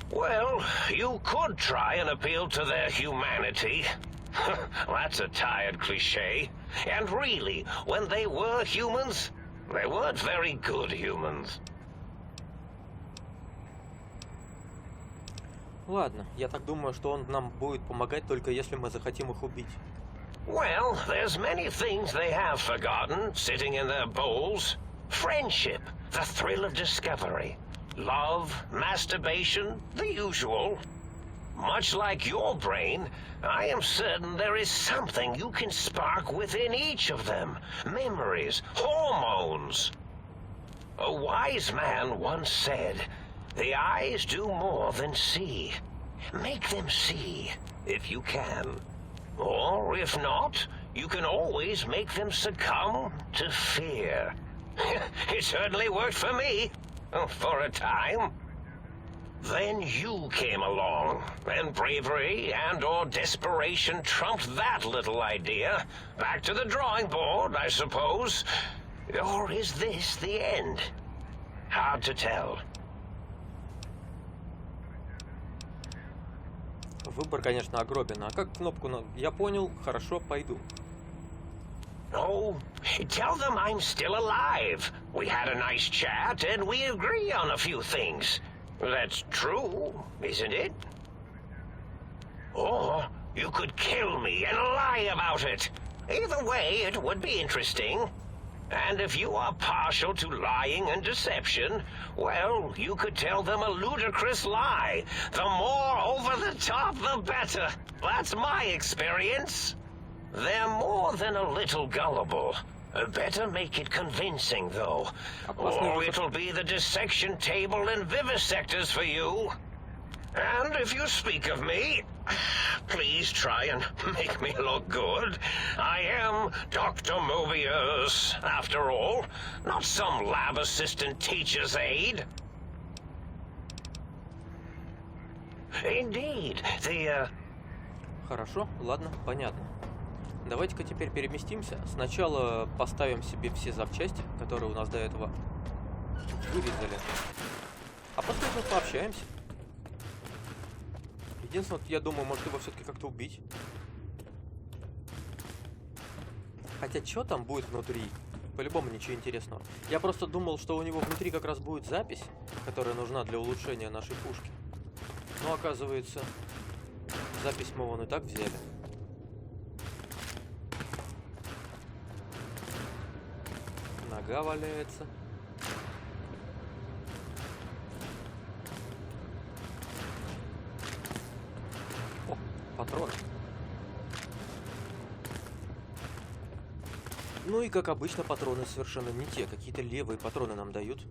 Well, you could try and appeal to their humanity. That's a tired cliche. And really, when they were humans, they weren't very good humans. Ладно, я так думаю, что он нам будет помогать только если мы захотим их убить. Well, there's many things they have forgotten, sitting in their bowls. Friendship, the thrill of discovery. Love, masturbation, the usual. Much like your brain, I am certain there is something you can spark within each of them. Memories, hormones. A wise man once said, "The eyes do more than see. Make them see, if you can. Or, if not, you can always make them succumb to fear." It certainly worked for me, for a time. Then you came along, and bravery and/or desperation trumped that little idea. Back to the drawing board, I suppose. Or is this the end? Hard to tell. Выбор, конечно, огромен. А как кнопку на... Я понял, хорошо, пойду. Oh, tell them I'm still alive. We had a nice chat and we agree on a few things. That's true, isn't it? Or you could kill me and lie about it. Either way, it would be interesting. And if you are partial to lying and deception, well, you could tell them a ludicrous lie. The more over the top, the better. That's my experience. They're more than a little gullible. Better make it convincing, though. Or it'll be the dissection table and vivisectors for you. And if you speak of me, please try and make me look good. I am Dr. Mobius, after all. Not some lab assistant teacher's aide. Indeed, the, Хорошо, ладно, понятно. Давайте-ка теперь переместимся. Сначала поставим себе все запчасти, которые у нас до этого вырезали. А после этого пообщаемся. Единственное, я думаю, может его все-таки как-то убить. Хотя, что там будет внутри? По-любому ничего интересного. Я просто думал, что у него внутри как раз будет запись, которая нужна для улучшения нашей пушки. Но оказывается, запись мы вон и так взяли. Нога валяется. О, патроны. Ну и как обычно, патроны совершенно не те. Какие-то левые патроны нам дают.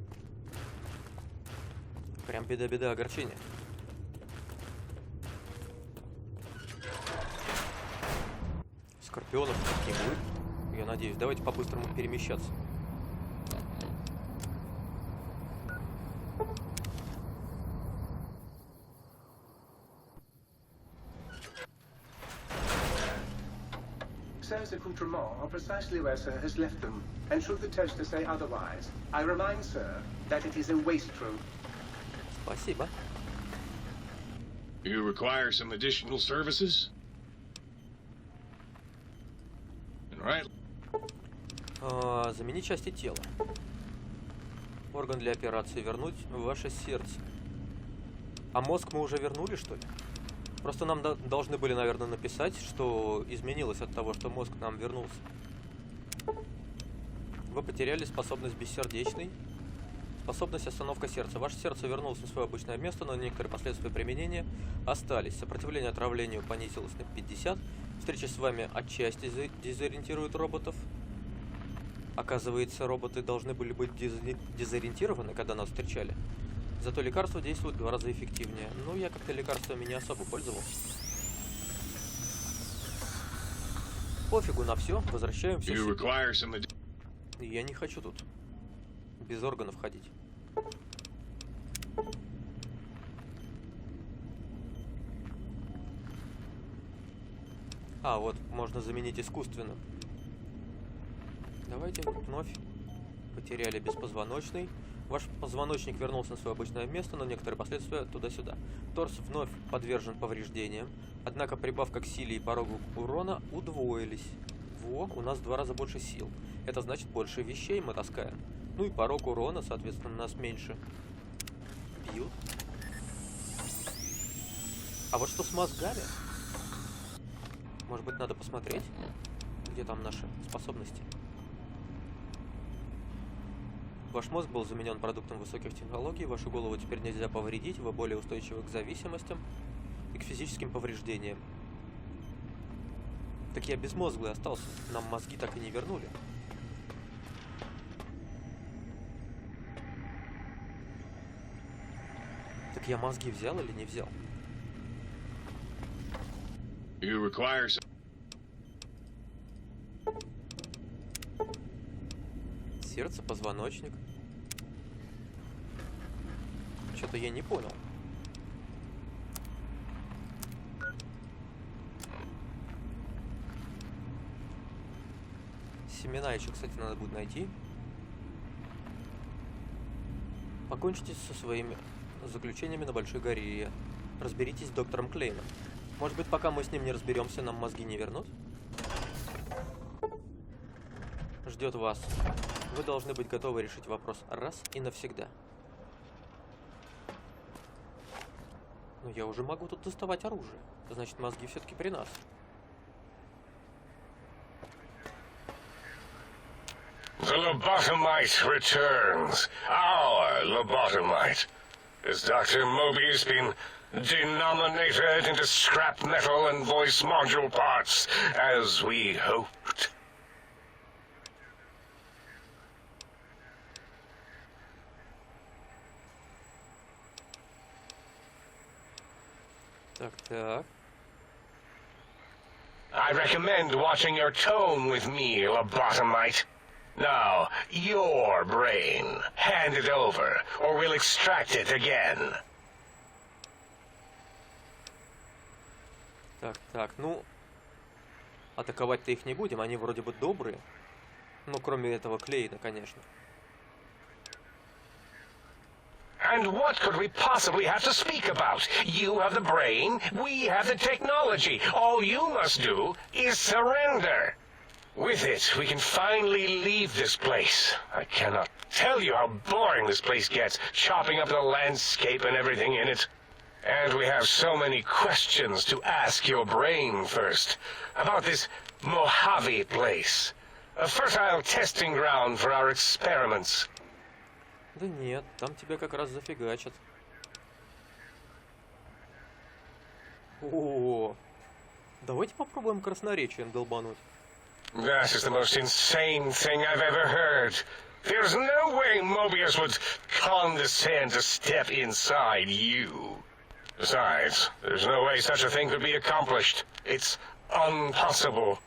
Прям беда-беда, огорчение. Скорпионов такие будет. Я надеюсь. Давайте по-быстрому перемещаться. Sir's accoutrements are precisely where Sir has left them, and should the toaster say otherwise, I remind Sir that it is a wastrel. Спасибо. You require some additional services? Right. Заменить части тела. Орган для операции вернуть в ваше сердце. А мозг мы уже вернули, что ли? Просто нам должны были, наверное, написать, что изменилось от того, что мозг нам вернулся. Вы потеряли способность бессердечной. Способность остановка сердца. Ваше сердце вернулось на свое обычное место, но некоторые последствия применения остались. Сопротивление отравлению понизилось на 50. Встреча с вами отчасти дезориентирует роботов. Оказывается, роботы должны были быть дезориентированы, когда нас встречали. Зато лекарства действуют в 2 раза эффективнее. Ну, я как-то лекарствами не особо пользовался. Пофигу на все, возвращаем все себе. Я не хочу тут без органов ходить. А, вот, можно заменить искусственным. Давайте вновь. Потеряли беспозвоночный. Ваш позвоночник вернулся на свое обычное место, но некоторые последствия туда-сюда. Торс вновь подвержен повреждениям, однако прибавка к силе и порогу урона удвоились. Во, у нас в 2 раза больше сил. Это значит, больше вещей мы таскаем. Ну и порог урона, соответственно, нас меньше бьют. А вот что с мозгами? Может быть, надо посмотреть, где там наши способности. Ваш мозг был заменен продуктом высоких технологий, вашу голову теперь нельзя повредить, вы более устойчивы к зависимостям и к физическим повреждениям. Так я безмозглый остался, нам мозги так и не вернули. Так я мозги взял или не взял? You require some... Сердце, позвоночник. Что-то я не понял. Семена еще, кстати, надо будет найти. Покончите со своими заключениями на Большой горе. Разберитесь с доктором Клейном. Может быть, пока мы с ним не разберемся, нам мозги не вернут? Ждет вас. Вы должны быть готовы решить вопрос раз и навсегда. Но я уже могу тут доставать оружие. Значит, мозги все-таки при нас. The lobotomite returns. Our lobotomite. Has Dr. Mobius been denominated into scrap metal and voice module parts, as we hoped? Так. I recommend watching your tone with me, lobotomite. Now, your brain. Hand it over, or we'll extract it again. Так, ну... Атаковать-то их не будем, они вроде бы добрые. Ну, кроме этого Клейна, конечно. And what could we possibly have to speak about? You have the brain, we have the technology. All you must do is surrender. With it, we can finally leave this place. I cannot tell you how boring this place gets, chopping up the landscape and everything in it. And we have so many questions to ask your brain first. About this Mojave place. A fertile testing ground for our experiments. Да нет, там тебя как раз зафигачат. О, давайте попробуем красноречием долбануть. That is the most insane thing I've ever heard. There's no way Mobius would condescend to step inside you. Besides, there's no way such a thing could be accomplished. It's impossible.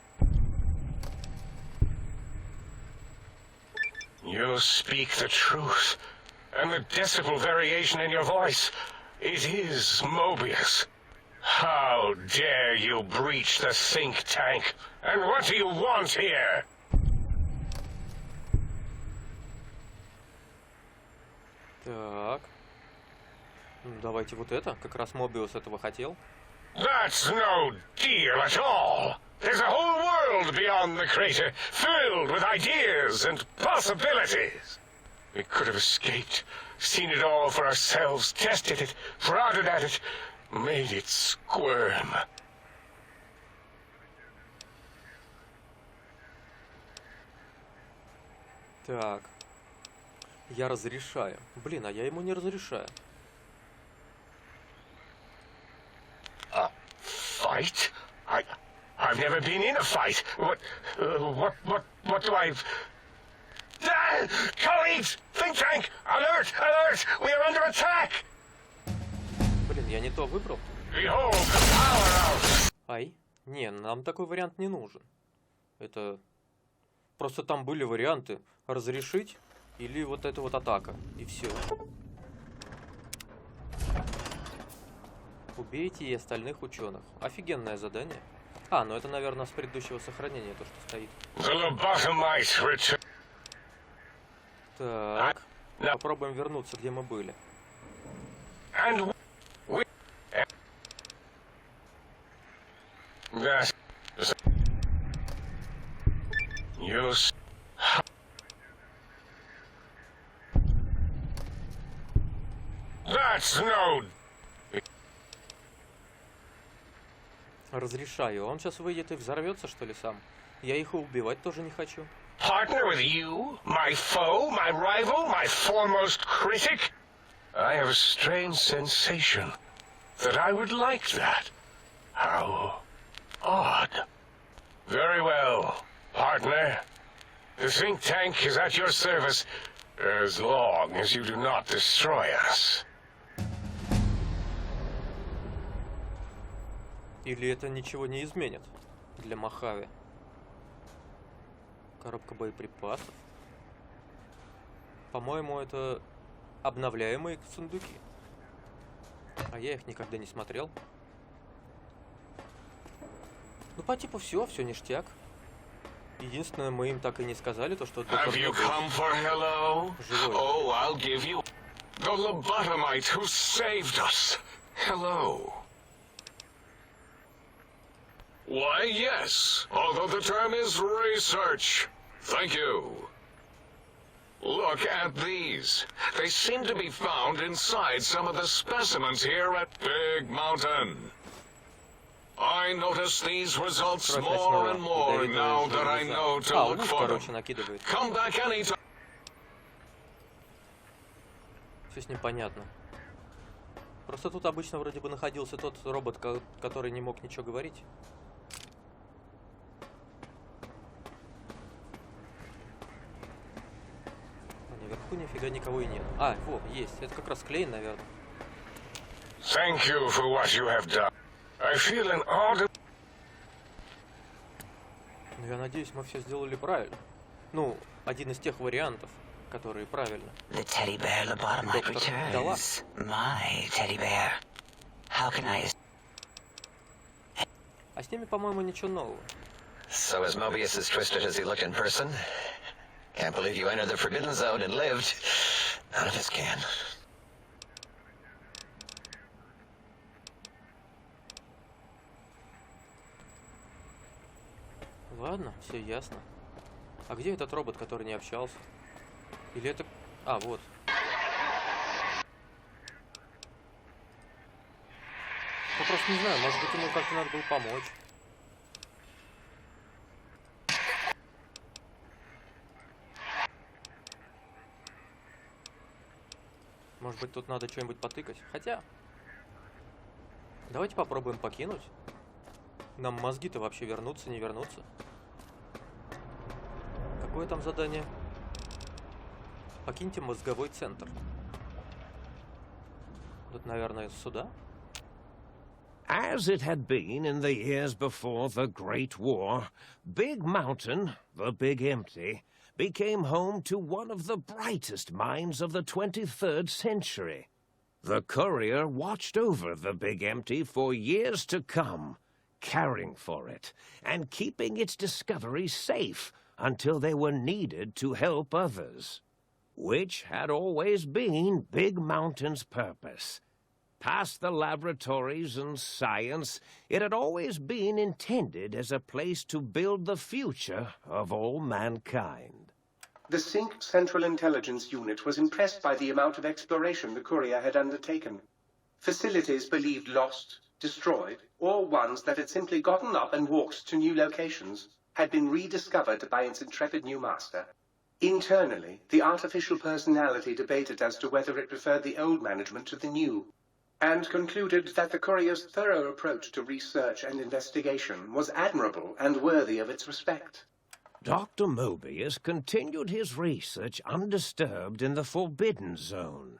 You speak the truth, and the decibel variation in your voice, it is Mobius. How dare you breach the think tank? And what do you want here? Так. Ну, давайте вот это. Как раз Мобиус этого хотел. That's no deal at all. There's a whole world beyond the crater, filled with ideas and possibilities. We could have escaped, seen it all for ourselves, tested it, prodded at it, made it squirm. Так. Я разрешаю. Блин, а я ему не разрешаю. A fight? I've never been in a fight. What do I... Ah! Colleagues! Think tank! Alert! Alert! We are under attack! Блин, я не то выбрал. Behold the power of... Ай. Не, нам такой вариант не нужен. Это... Просто там были варианты разрешить или вот эта вот атака. И все. Убейте и остальных ученых. Офигенное задание. А, ну это, наверное, с предыдущего сохранения то, что стоит. Так. Попробуем вернуться, где мы были. Разрешаю. Он сейчас выйдет и взорвется, что ли, сам? Я их и убивать тоже не хочу. Partner with you, my foe, my rival, my foremost critic? I have a strange sensation that I would like that. How odd. Very well, partner. The think tank is at your service as long as you do not destroy us. Или это ничего не изменит для Мохаве? Коробка боеприпасов. По-моему, это обновляемые сундуки. А я их никогда не смотрел. Ну, по типу все ништяк. Единственное, мы им так и не сказали, то, что доктор живой. Oh, I'll give you the lobotomite who saved us. Hello. Why, yes, although the term is research. Thank you. Look at these. They seem to be found inside some of the specimens here at Big Mountain. I notice these results more and more now that I know to look for them. Come back anytime. Все с ним понятно. Просто тут обычно вроде бы находился тот робот, который не мог ничего говорить. Наверху нифига никого и нет. А, вот, есть. Это как раз Клейн, наверное. Thank you for what you have done. I feel an odd... Ну, я надеюсь, мы все сделали правильно. Ну, один из тех вариантов, которые правильно. The teddy bear lobotomite returns. My teddy bear. How can I... А с ними, по-моему, ничего нового. So is Mobius as twisted as he looked in person? Can't believe you entered the Forbidden Zone and lived. None of us can. Ладно, все ясно. А где этот робот, который не общался? Или это... А, вот. Я просто не знаю, может быть, ему как-то надо было помочь. Может быть, тут надо что-нибудь потыкать. Хотя... Давайте попробуем покинуть. Нам мозги-то вообще вернутся, не вернутся. Какое там задание? Покиньте мозговой центр. Тут, наверное, сюда? As it had been in the years before the Great War, Big Mountain, the Big Empty, became home to one of the brightest minds of the 23rd century. The courier watched over the Big Empty for years to come, caring for it and keeping its discoveries safe until they were needed to help others, which had always been Big Mountain's purpose. Past the laboratories and science, it had always been intended as a place to build the future of all mankind. The Sync Central Intelligence Unit was impressed by the amount of exploration the courier had undertaken. Facilities believed lost, destroyed, or ones that had simply gotten up and walked to new locations had been rediscovered by its intrepid new master. Internally, the artificial personality debated as to whether it preferred the old management to the new, and concluded that the courier's thorough approach to research and investigation was admirable and worthy of its respect. Dr. Mobius continued his research undisturbed in the Forbidden Zone.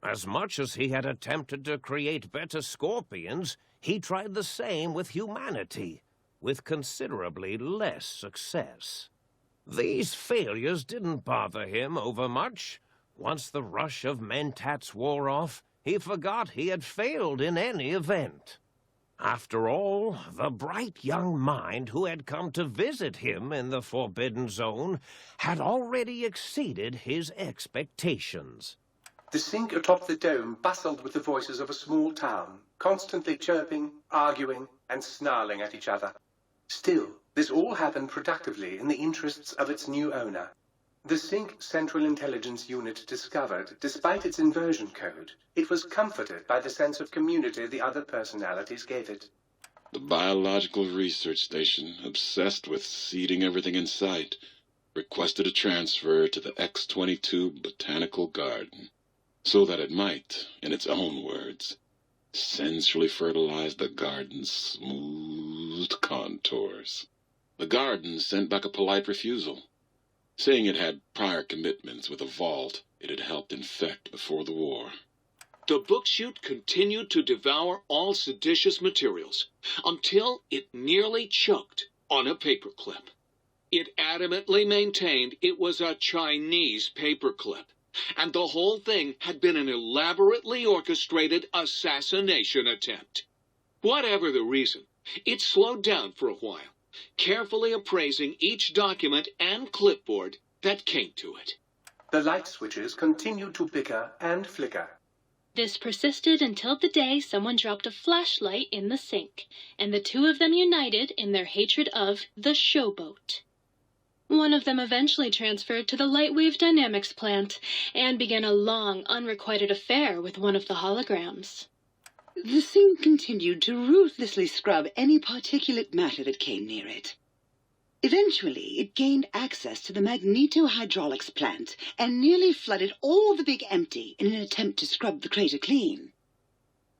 As much as he had attempted to create better scorpions, he tried the same with humanity, with considerably less success. These failures didn't bother him overmuch. Once the rush of mentats wore off, he forgot he had failed in any event. After all, the bright young mind who had come to visit him in the Forbidden Zone had already exceeded his expectations. The sink atop the dome bustled with the voices of a small town, constantly chirping, arguing, and snarling at each other. Still, this all happened productively in the interests of its new owner. The Sync Central Intelligence Unit discovered, despite its inversion code, it was comforted by the sense of community the other personalities gave it. The Biological Research Station, obsessed with seeding everything in sight, requested a transfer to the X-22 Botanical Garden, so that it might, in its own words, sensually fertilize the garden's smooth contours. The garden sent back a polite refusal, saying it had prior commitments with a vault it had helped infect before the war. The book chute continued to devour all seditious materials until it nearly choked on a paperclip. It adamantly maintained it was a Chinese paperclip, and the whole thing had been an elaborately orchestrated assassination attempt. Whatever the reason, it slowed down for a while, carefully appraising each document and clipboard that came to it. The light switches continued to bicker and flicker. This persisted until the day someone dropped a flashlight in the sink, and the two of them united in their hatred of the showboat. One of them eventually transferred to the Lightwave Dynamics plant and began a long, unrequited affair with one of the holograms. The sink continued to ruthlessly scrub any particulate matter that came near it. Eventually, it gained access to the magnetohydraulics plant and nearly flooded all the Big Empty in an attempt to scrub the crater clean.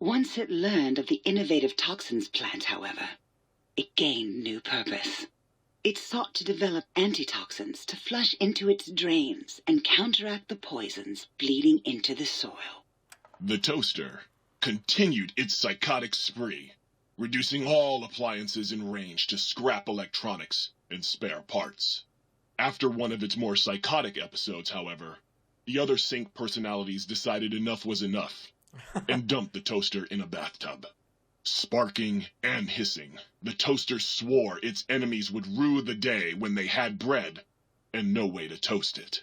Once it learned of the innovative toxins plant, however, it gained new purpose. It sought to develop antitoxins to flush into its drains and counteract the poisons bleeding into the soil. The toaster continued its psychotic spree, reducing all appliances in range to scrap electronics and spare parts. After one of its more psychotic episodes, however, the other Sync personalities decided enough was enough and dumped the toaster in a bathtub. Sparking and hissing, the toaster swore its enemies would rue the day when they had bread and no way to toast it.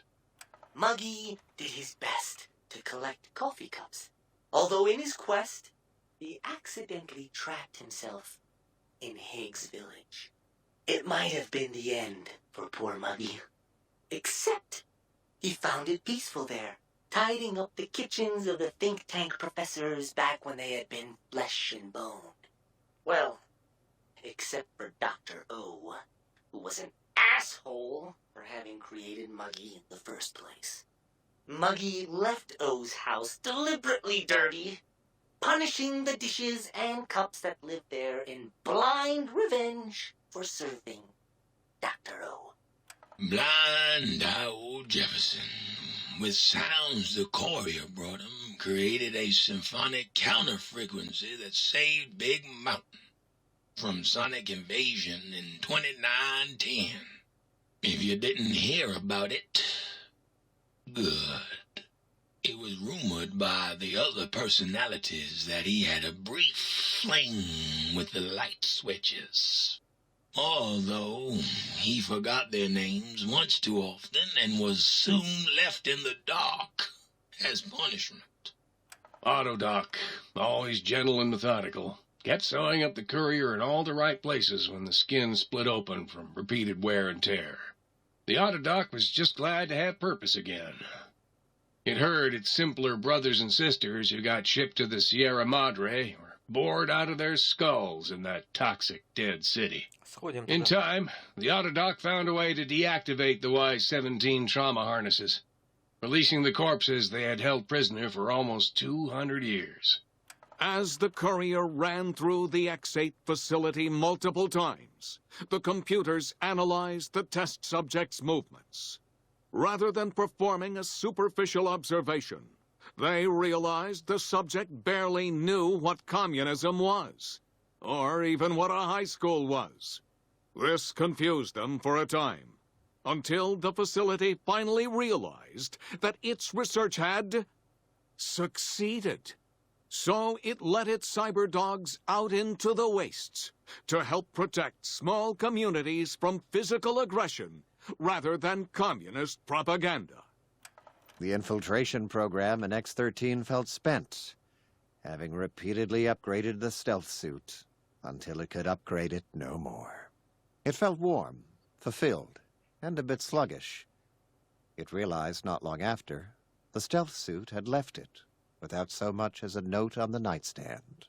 Muggy did his best to collect coffee cups, although in his quest, he accidentally trapped himself in Higgs Village. It might have been the end for poor Muggy, except he found it peaceful there, tidying up the kitchens of the think tank professors back when they had been flesh and bone. Well, except for Dr. O, who was an asshole for having created Muggy in the first place. Muggy left O's house deliberately dirty, punishing the dishes and cups that lived there in blind revenge for serving Dr. O. Blind old Jefferson, with sounds the courier brought him, created a symphonic counter-frequency that saved Big Mountain from sonic invasion in 2910. If you didn't hear about it, good. It was rumored by the other personalities that he had a brief fling with the light switches, although he forgot their names once too often and was soon left in the dark as punishment. Autodoc, always gentle and methodical, kept sewing up the courier in all the right places when the skin split open from repeated wear and tear. The Autodoc was just glad to have purpose again. It heard its simpler brothers and sisters who got shipped to the Sierra Madre were bored out of their skulls in that toxic dead city. In time, the Autodoc found a way to deactivate the Y-17 trauma harnesses, releasing the corpses they had held prisoner for almost 200 years. As the courier ran through the X-8 facility multiple times, the computers analyzed the test subject's movements. Rather than performing a superficial observation, they realized the subject barely knew what communism was, or even what a high school was. This confused them for a time, until the facility finally realized that its research had succeeded. So it let its cyber dogs out into the wastes to help protect small communities from physical aggression rather than communist propaganda. The infiltration program in X-13 felt spent, having repeatedly upgraded the stealth suit until it could upgrade it no more. It felt warm, fulfilled, and a bit sluggish. It realized not long after the stealth suit had left it without so much as a note on the nightstand.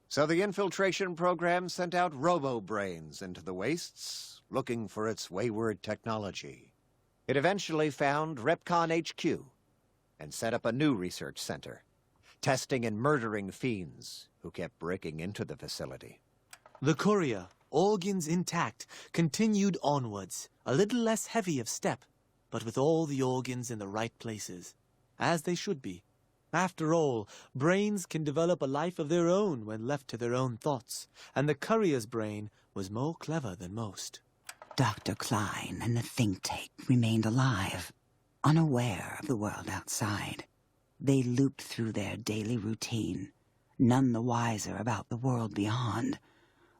So the infiltration program sent out robo-brains into the wastes, looking for its wayward technology. It eventually found Repcon HQ and set up a new research center, testing and murdering fiends who kept breaking into the facility. The courier, organs intact, continued onwards, a little less heavy of step, but with all the organs in the right places, as they should be. After all, brains can develop a life of their own when left to their own thoughts, and the courier's brain was more clever than most. Dr. Klein and the think tank remained alive, unaware of the world outside. They looped through their daily routine, none the wiser about the world beyond,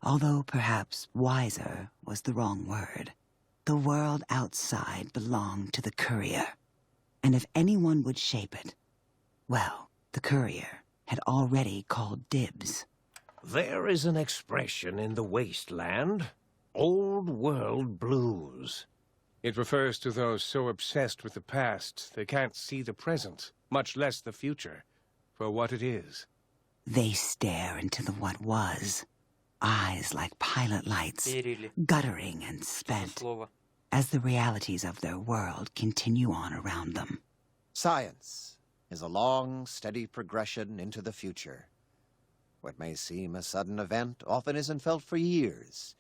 although perhaps wiser was the wrong word. The world outside belonged to the courier, and if anyone would shape it, well, the courier had already called dibs. There is an expression in the wasteland, old world blues. It refers to those so obsessed with the past they can't see the present, much less the future, for what it is. They stare into the what was, eyes like pilot lights, guttering and spent, as the realities of their world continue on around them. Science is a long, steady progression into the future. What may seem a sudden event often isn't felt for years,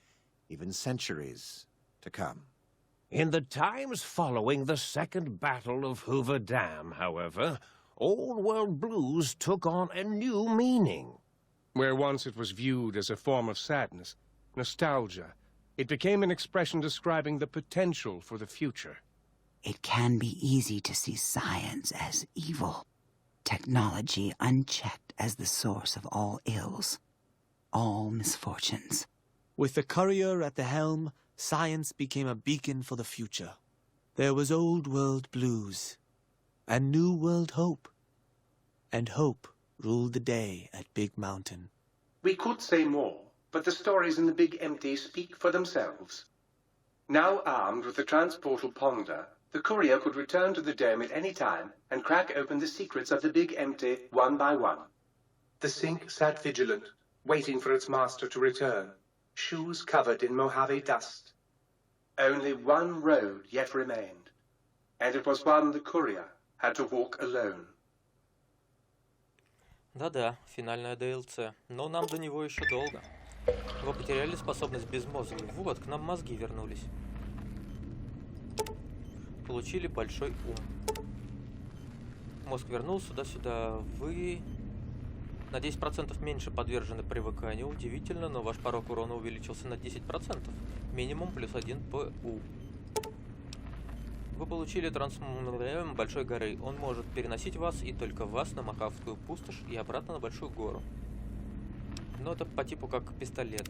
even centuries to come. In the times following the Second Battle of Hoover Dam, however, old world blues took on a new meaning. Where once it was viewed as a form of sadness, nostalgia, it became an expression describing the potential for the future. It can be easy to see science as evil, technology unchecked as the source of all ills, all misfortunes. With the courier at the helm, science became a beacon for the future. There was old world blues and new world hope, and hope ruled the day at Big Mountain. We could say more, but the stories in the Big Empty speak for themselves. Now armed with the transportal Ponder, the courier could return to the dome at any time and crack open the secrets of the Big Empty one by one. The sink sat vigilant, waiting for its master to return, shoes covered in Mojave dust. Only one road yet remained, and it was one the courier had to walk alone. Да-да, финальная DLC, но нам до него еще долго. Вы потеряли способность безмозглых. Вот, к нам мозги вернулись. Получили большой ум. Мозг вернулся сюда-сюда. Вы на 10% меньше подвержены привыканию. Удивительно, но ваш порог урона увеличился на 10%. Минимум плюс 1 ПУ. Вы получили трансформацию большой горы. Он может переносить вас и только вас на Мохавскую пустошь и обратно на Большую гору. Но это по типу как пистолет.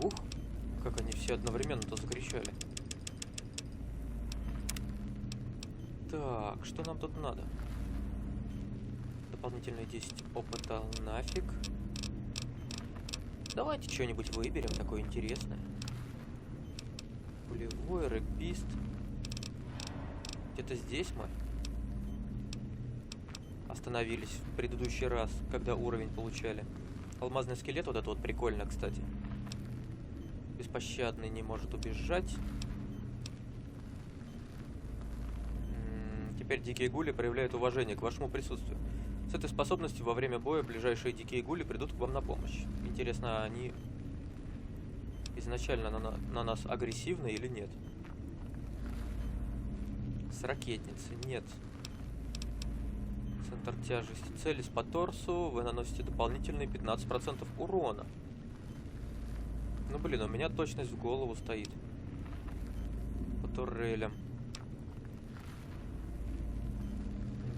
Ух, как они все одновременно-то закричали. Так, что нам тут надо? Дополнительные 10 опыта нафиг. Давайте что-нибудь выберем такое интересное. Пулевой, регбист. Где-то здесь мы остановились в предыдущий раз, когда уровень получали. Алмазный скелет, вот это вот прикольно, кстати. Беспощадный, не может убежать. Теперь дикие гули проявляют уважение к вашему присутствию. С этой способностью во время боя ближайшие дикие гули придут к вам на помощь. Интересно, они изначально на нас агрессивны или нет? С ракетницы нет. Центр тяжести. Целись по торсу. Вы наносите дополнительные 15% урона. Ну блин, у меня точность в голову стоит. По турелям.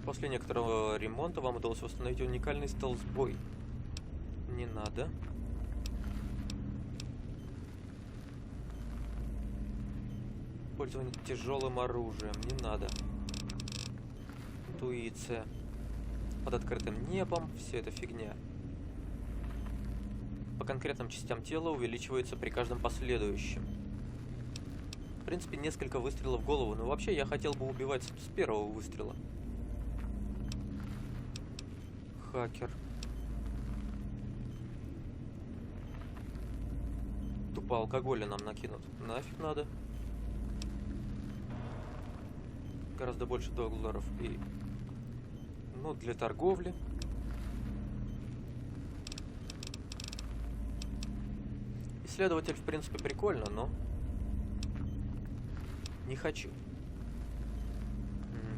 После некоторого ремонта вам удалось восстановить уникальный стелс-бой. Не надо. Пользование тяжелым оружием. Не надо. Интуиция. Под открытым небом. Все это фигня. По конкретным частям тела увеличивается при каждом последующем. В принципе, несколько выстрелов в голову. Но вообще я хотел бы убивать с первого выстрела. Хакер. Тупо алкоголя нам накинут. Нафиг надо. Гораздо больше долларов и... Ну, для торговли. Исследователь, в принципе, прикольно, но... Не хочу.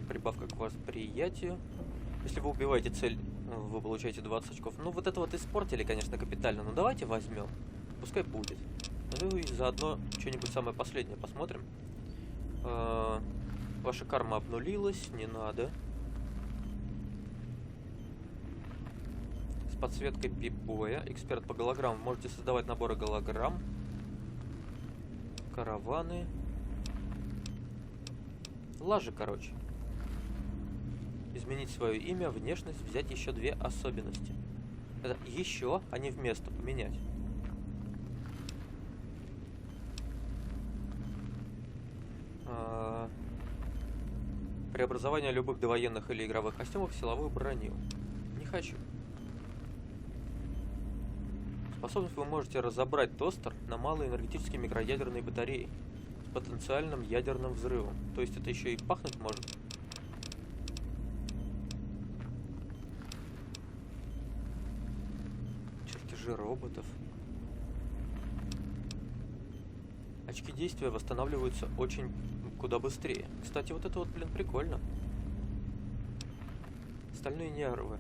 Прибавка к восприятию. Если вы убиваете цель, вы получаете 20 очков. Ну, вот это вот испортили, конечно, капитально. Но давайте возьмем. Пускай будет. Ну и заодно что-нибудь самое последнее посмотрим. Ваша карма обнулилась. Не надо. С подсветкой пип-боя. Эксперт по голограммам. Можете создавать наборы голограмм. Караваны. Лажи, короче. Изменить свое имя, внешность, взять еще 2 особенности. Это еще, а не вместо, поменять. Преобразование любых довоенных или игровых костюмов в силовую броню. Не хочу. Способность вы можете разобрать тостер на малые энергетические микроядерные батареи с потенциальным ядерным взрывом. То есть это еще и пахнуть может. Чертежи роботов. Очки действия восстанавливаются очень куда быстрее. Кстати, вот это вот, блин, прикольно. Стальные нервы.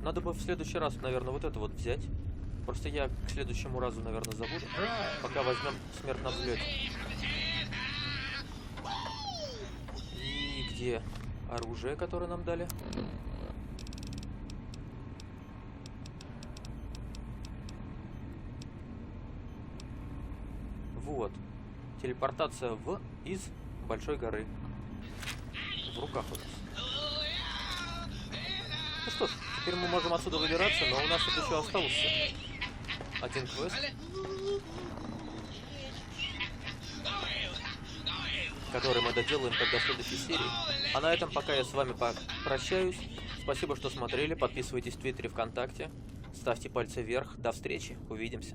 Надо бы в следующий раз, наверное, вот это вот взять. Просто я к следующему разу, наверное, забуду. Пока возьмем смерть на взлете. И где оружие, которое нам дали? Вот. Телепортация из большой горы. В руках у нас. Ну что ж, теперь мы можем отсюда выбираться, но у нас тут еще остался один квест, который мы доделаем тогда в следующей серии. А на этом пока я с вами прощаюсь. Спасибо, что смотрели. Подписывайтесь в Твиттере, ВКонтакте. Ставьте пальцы вверх. До встречи. Увидимся.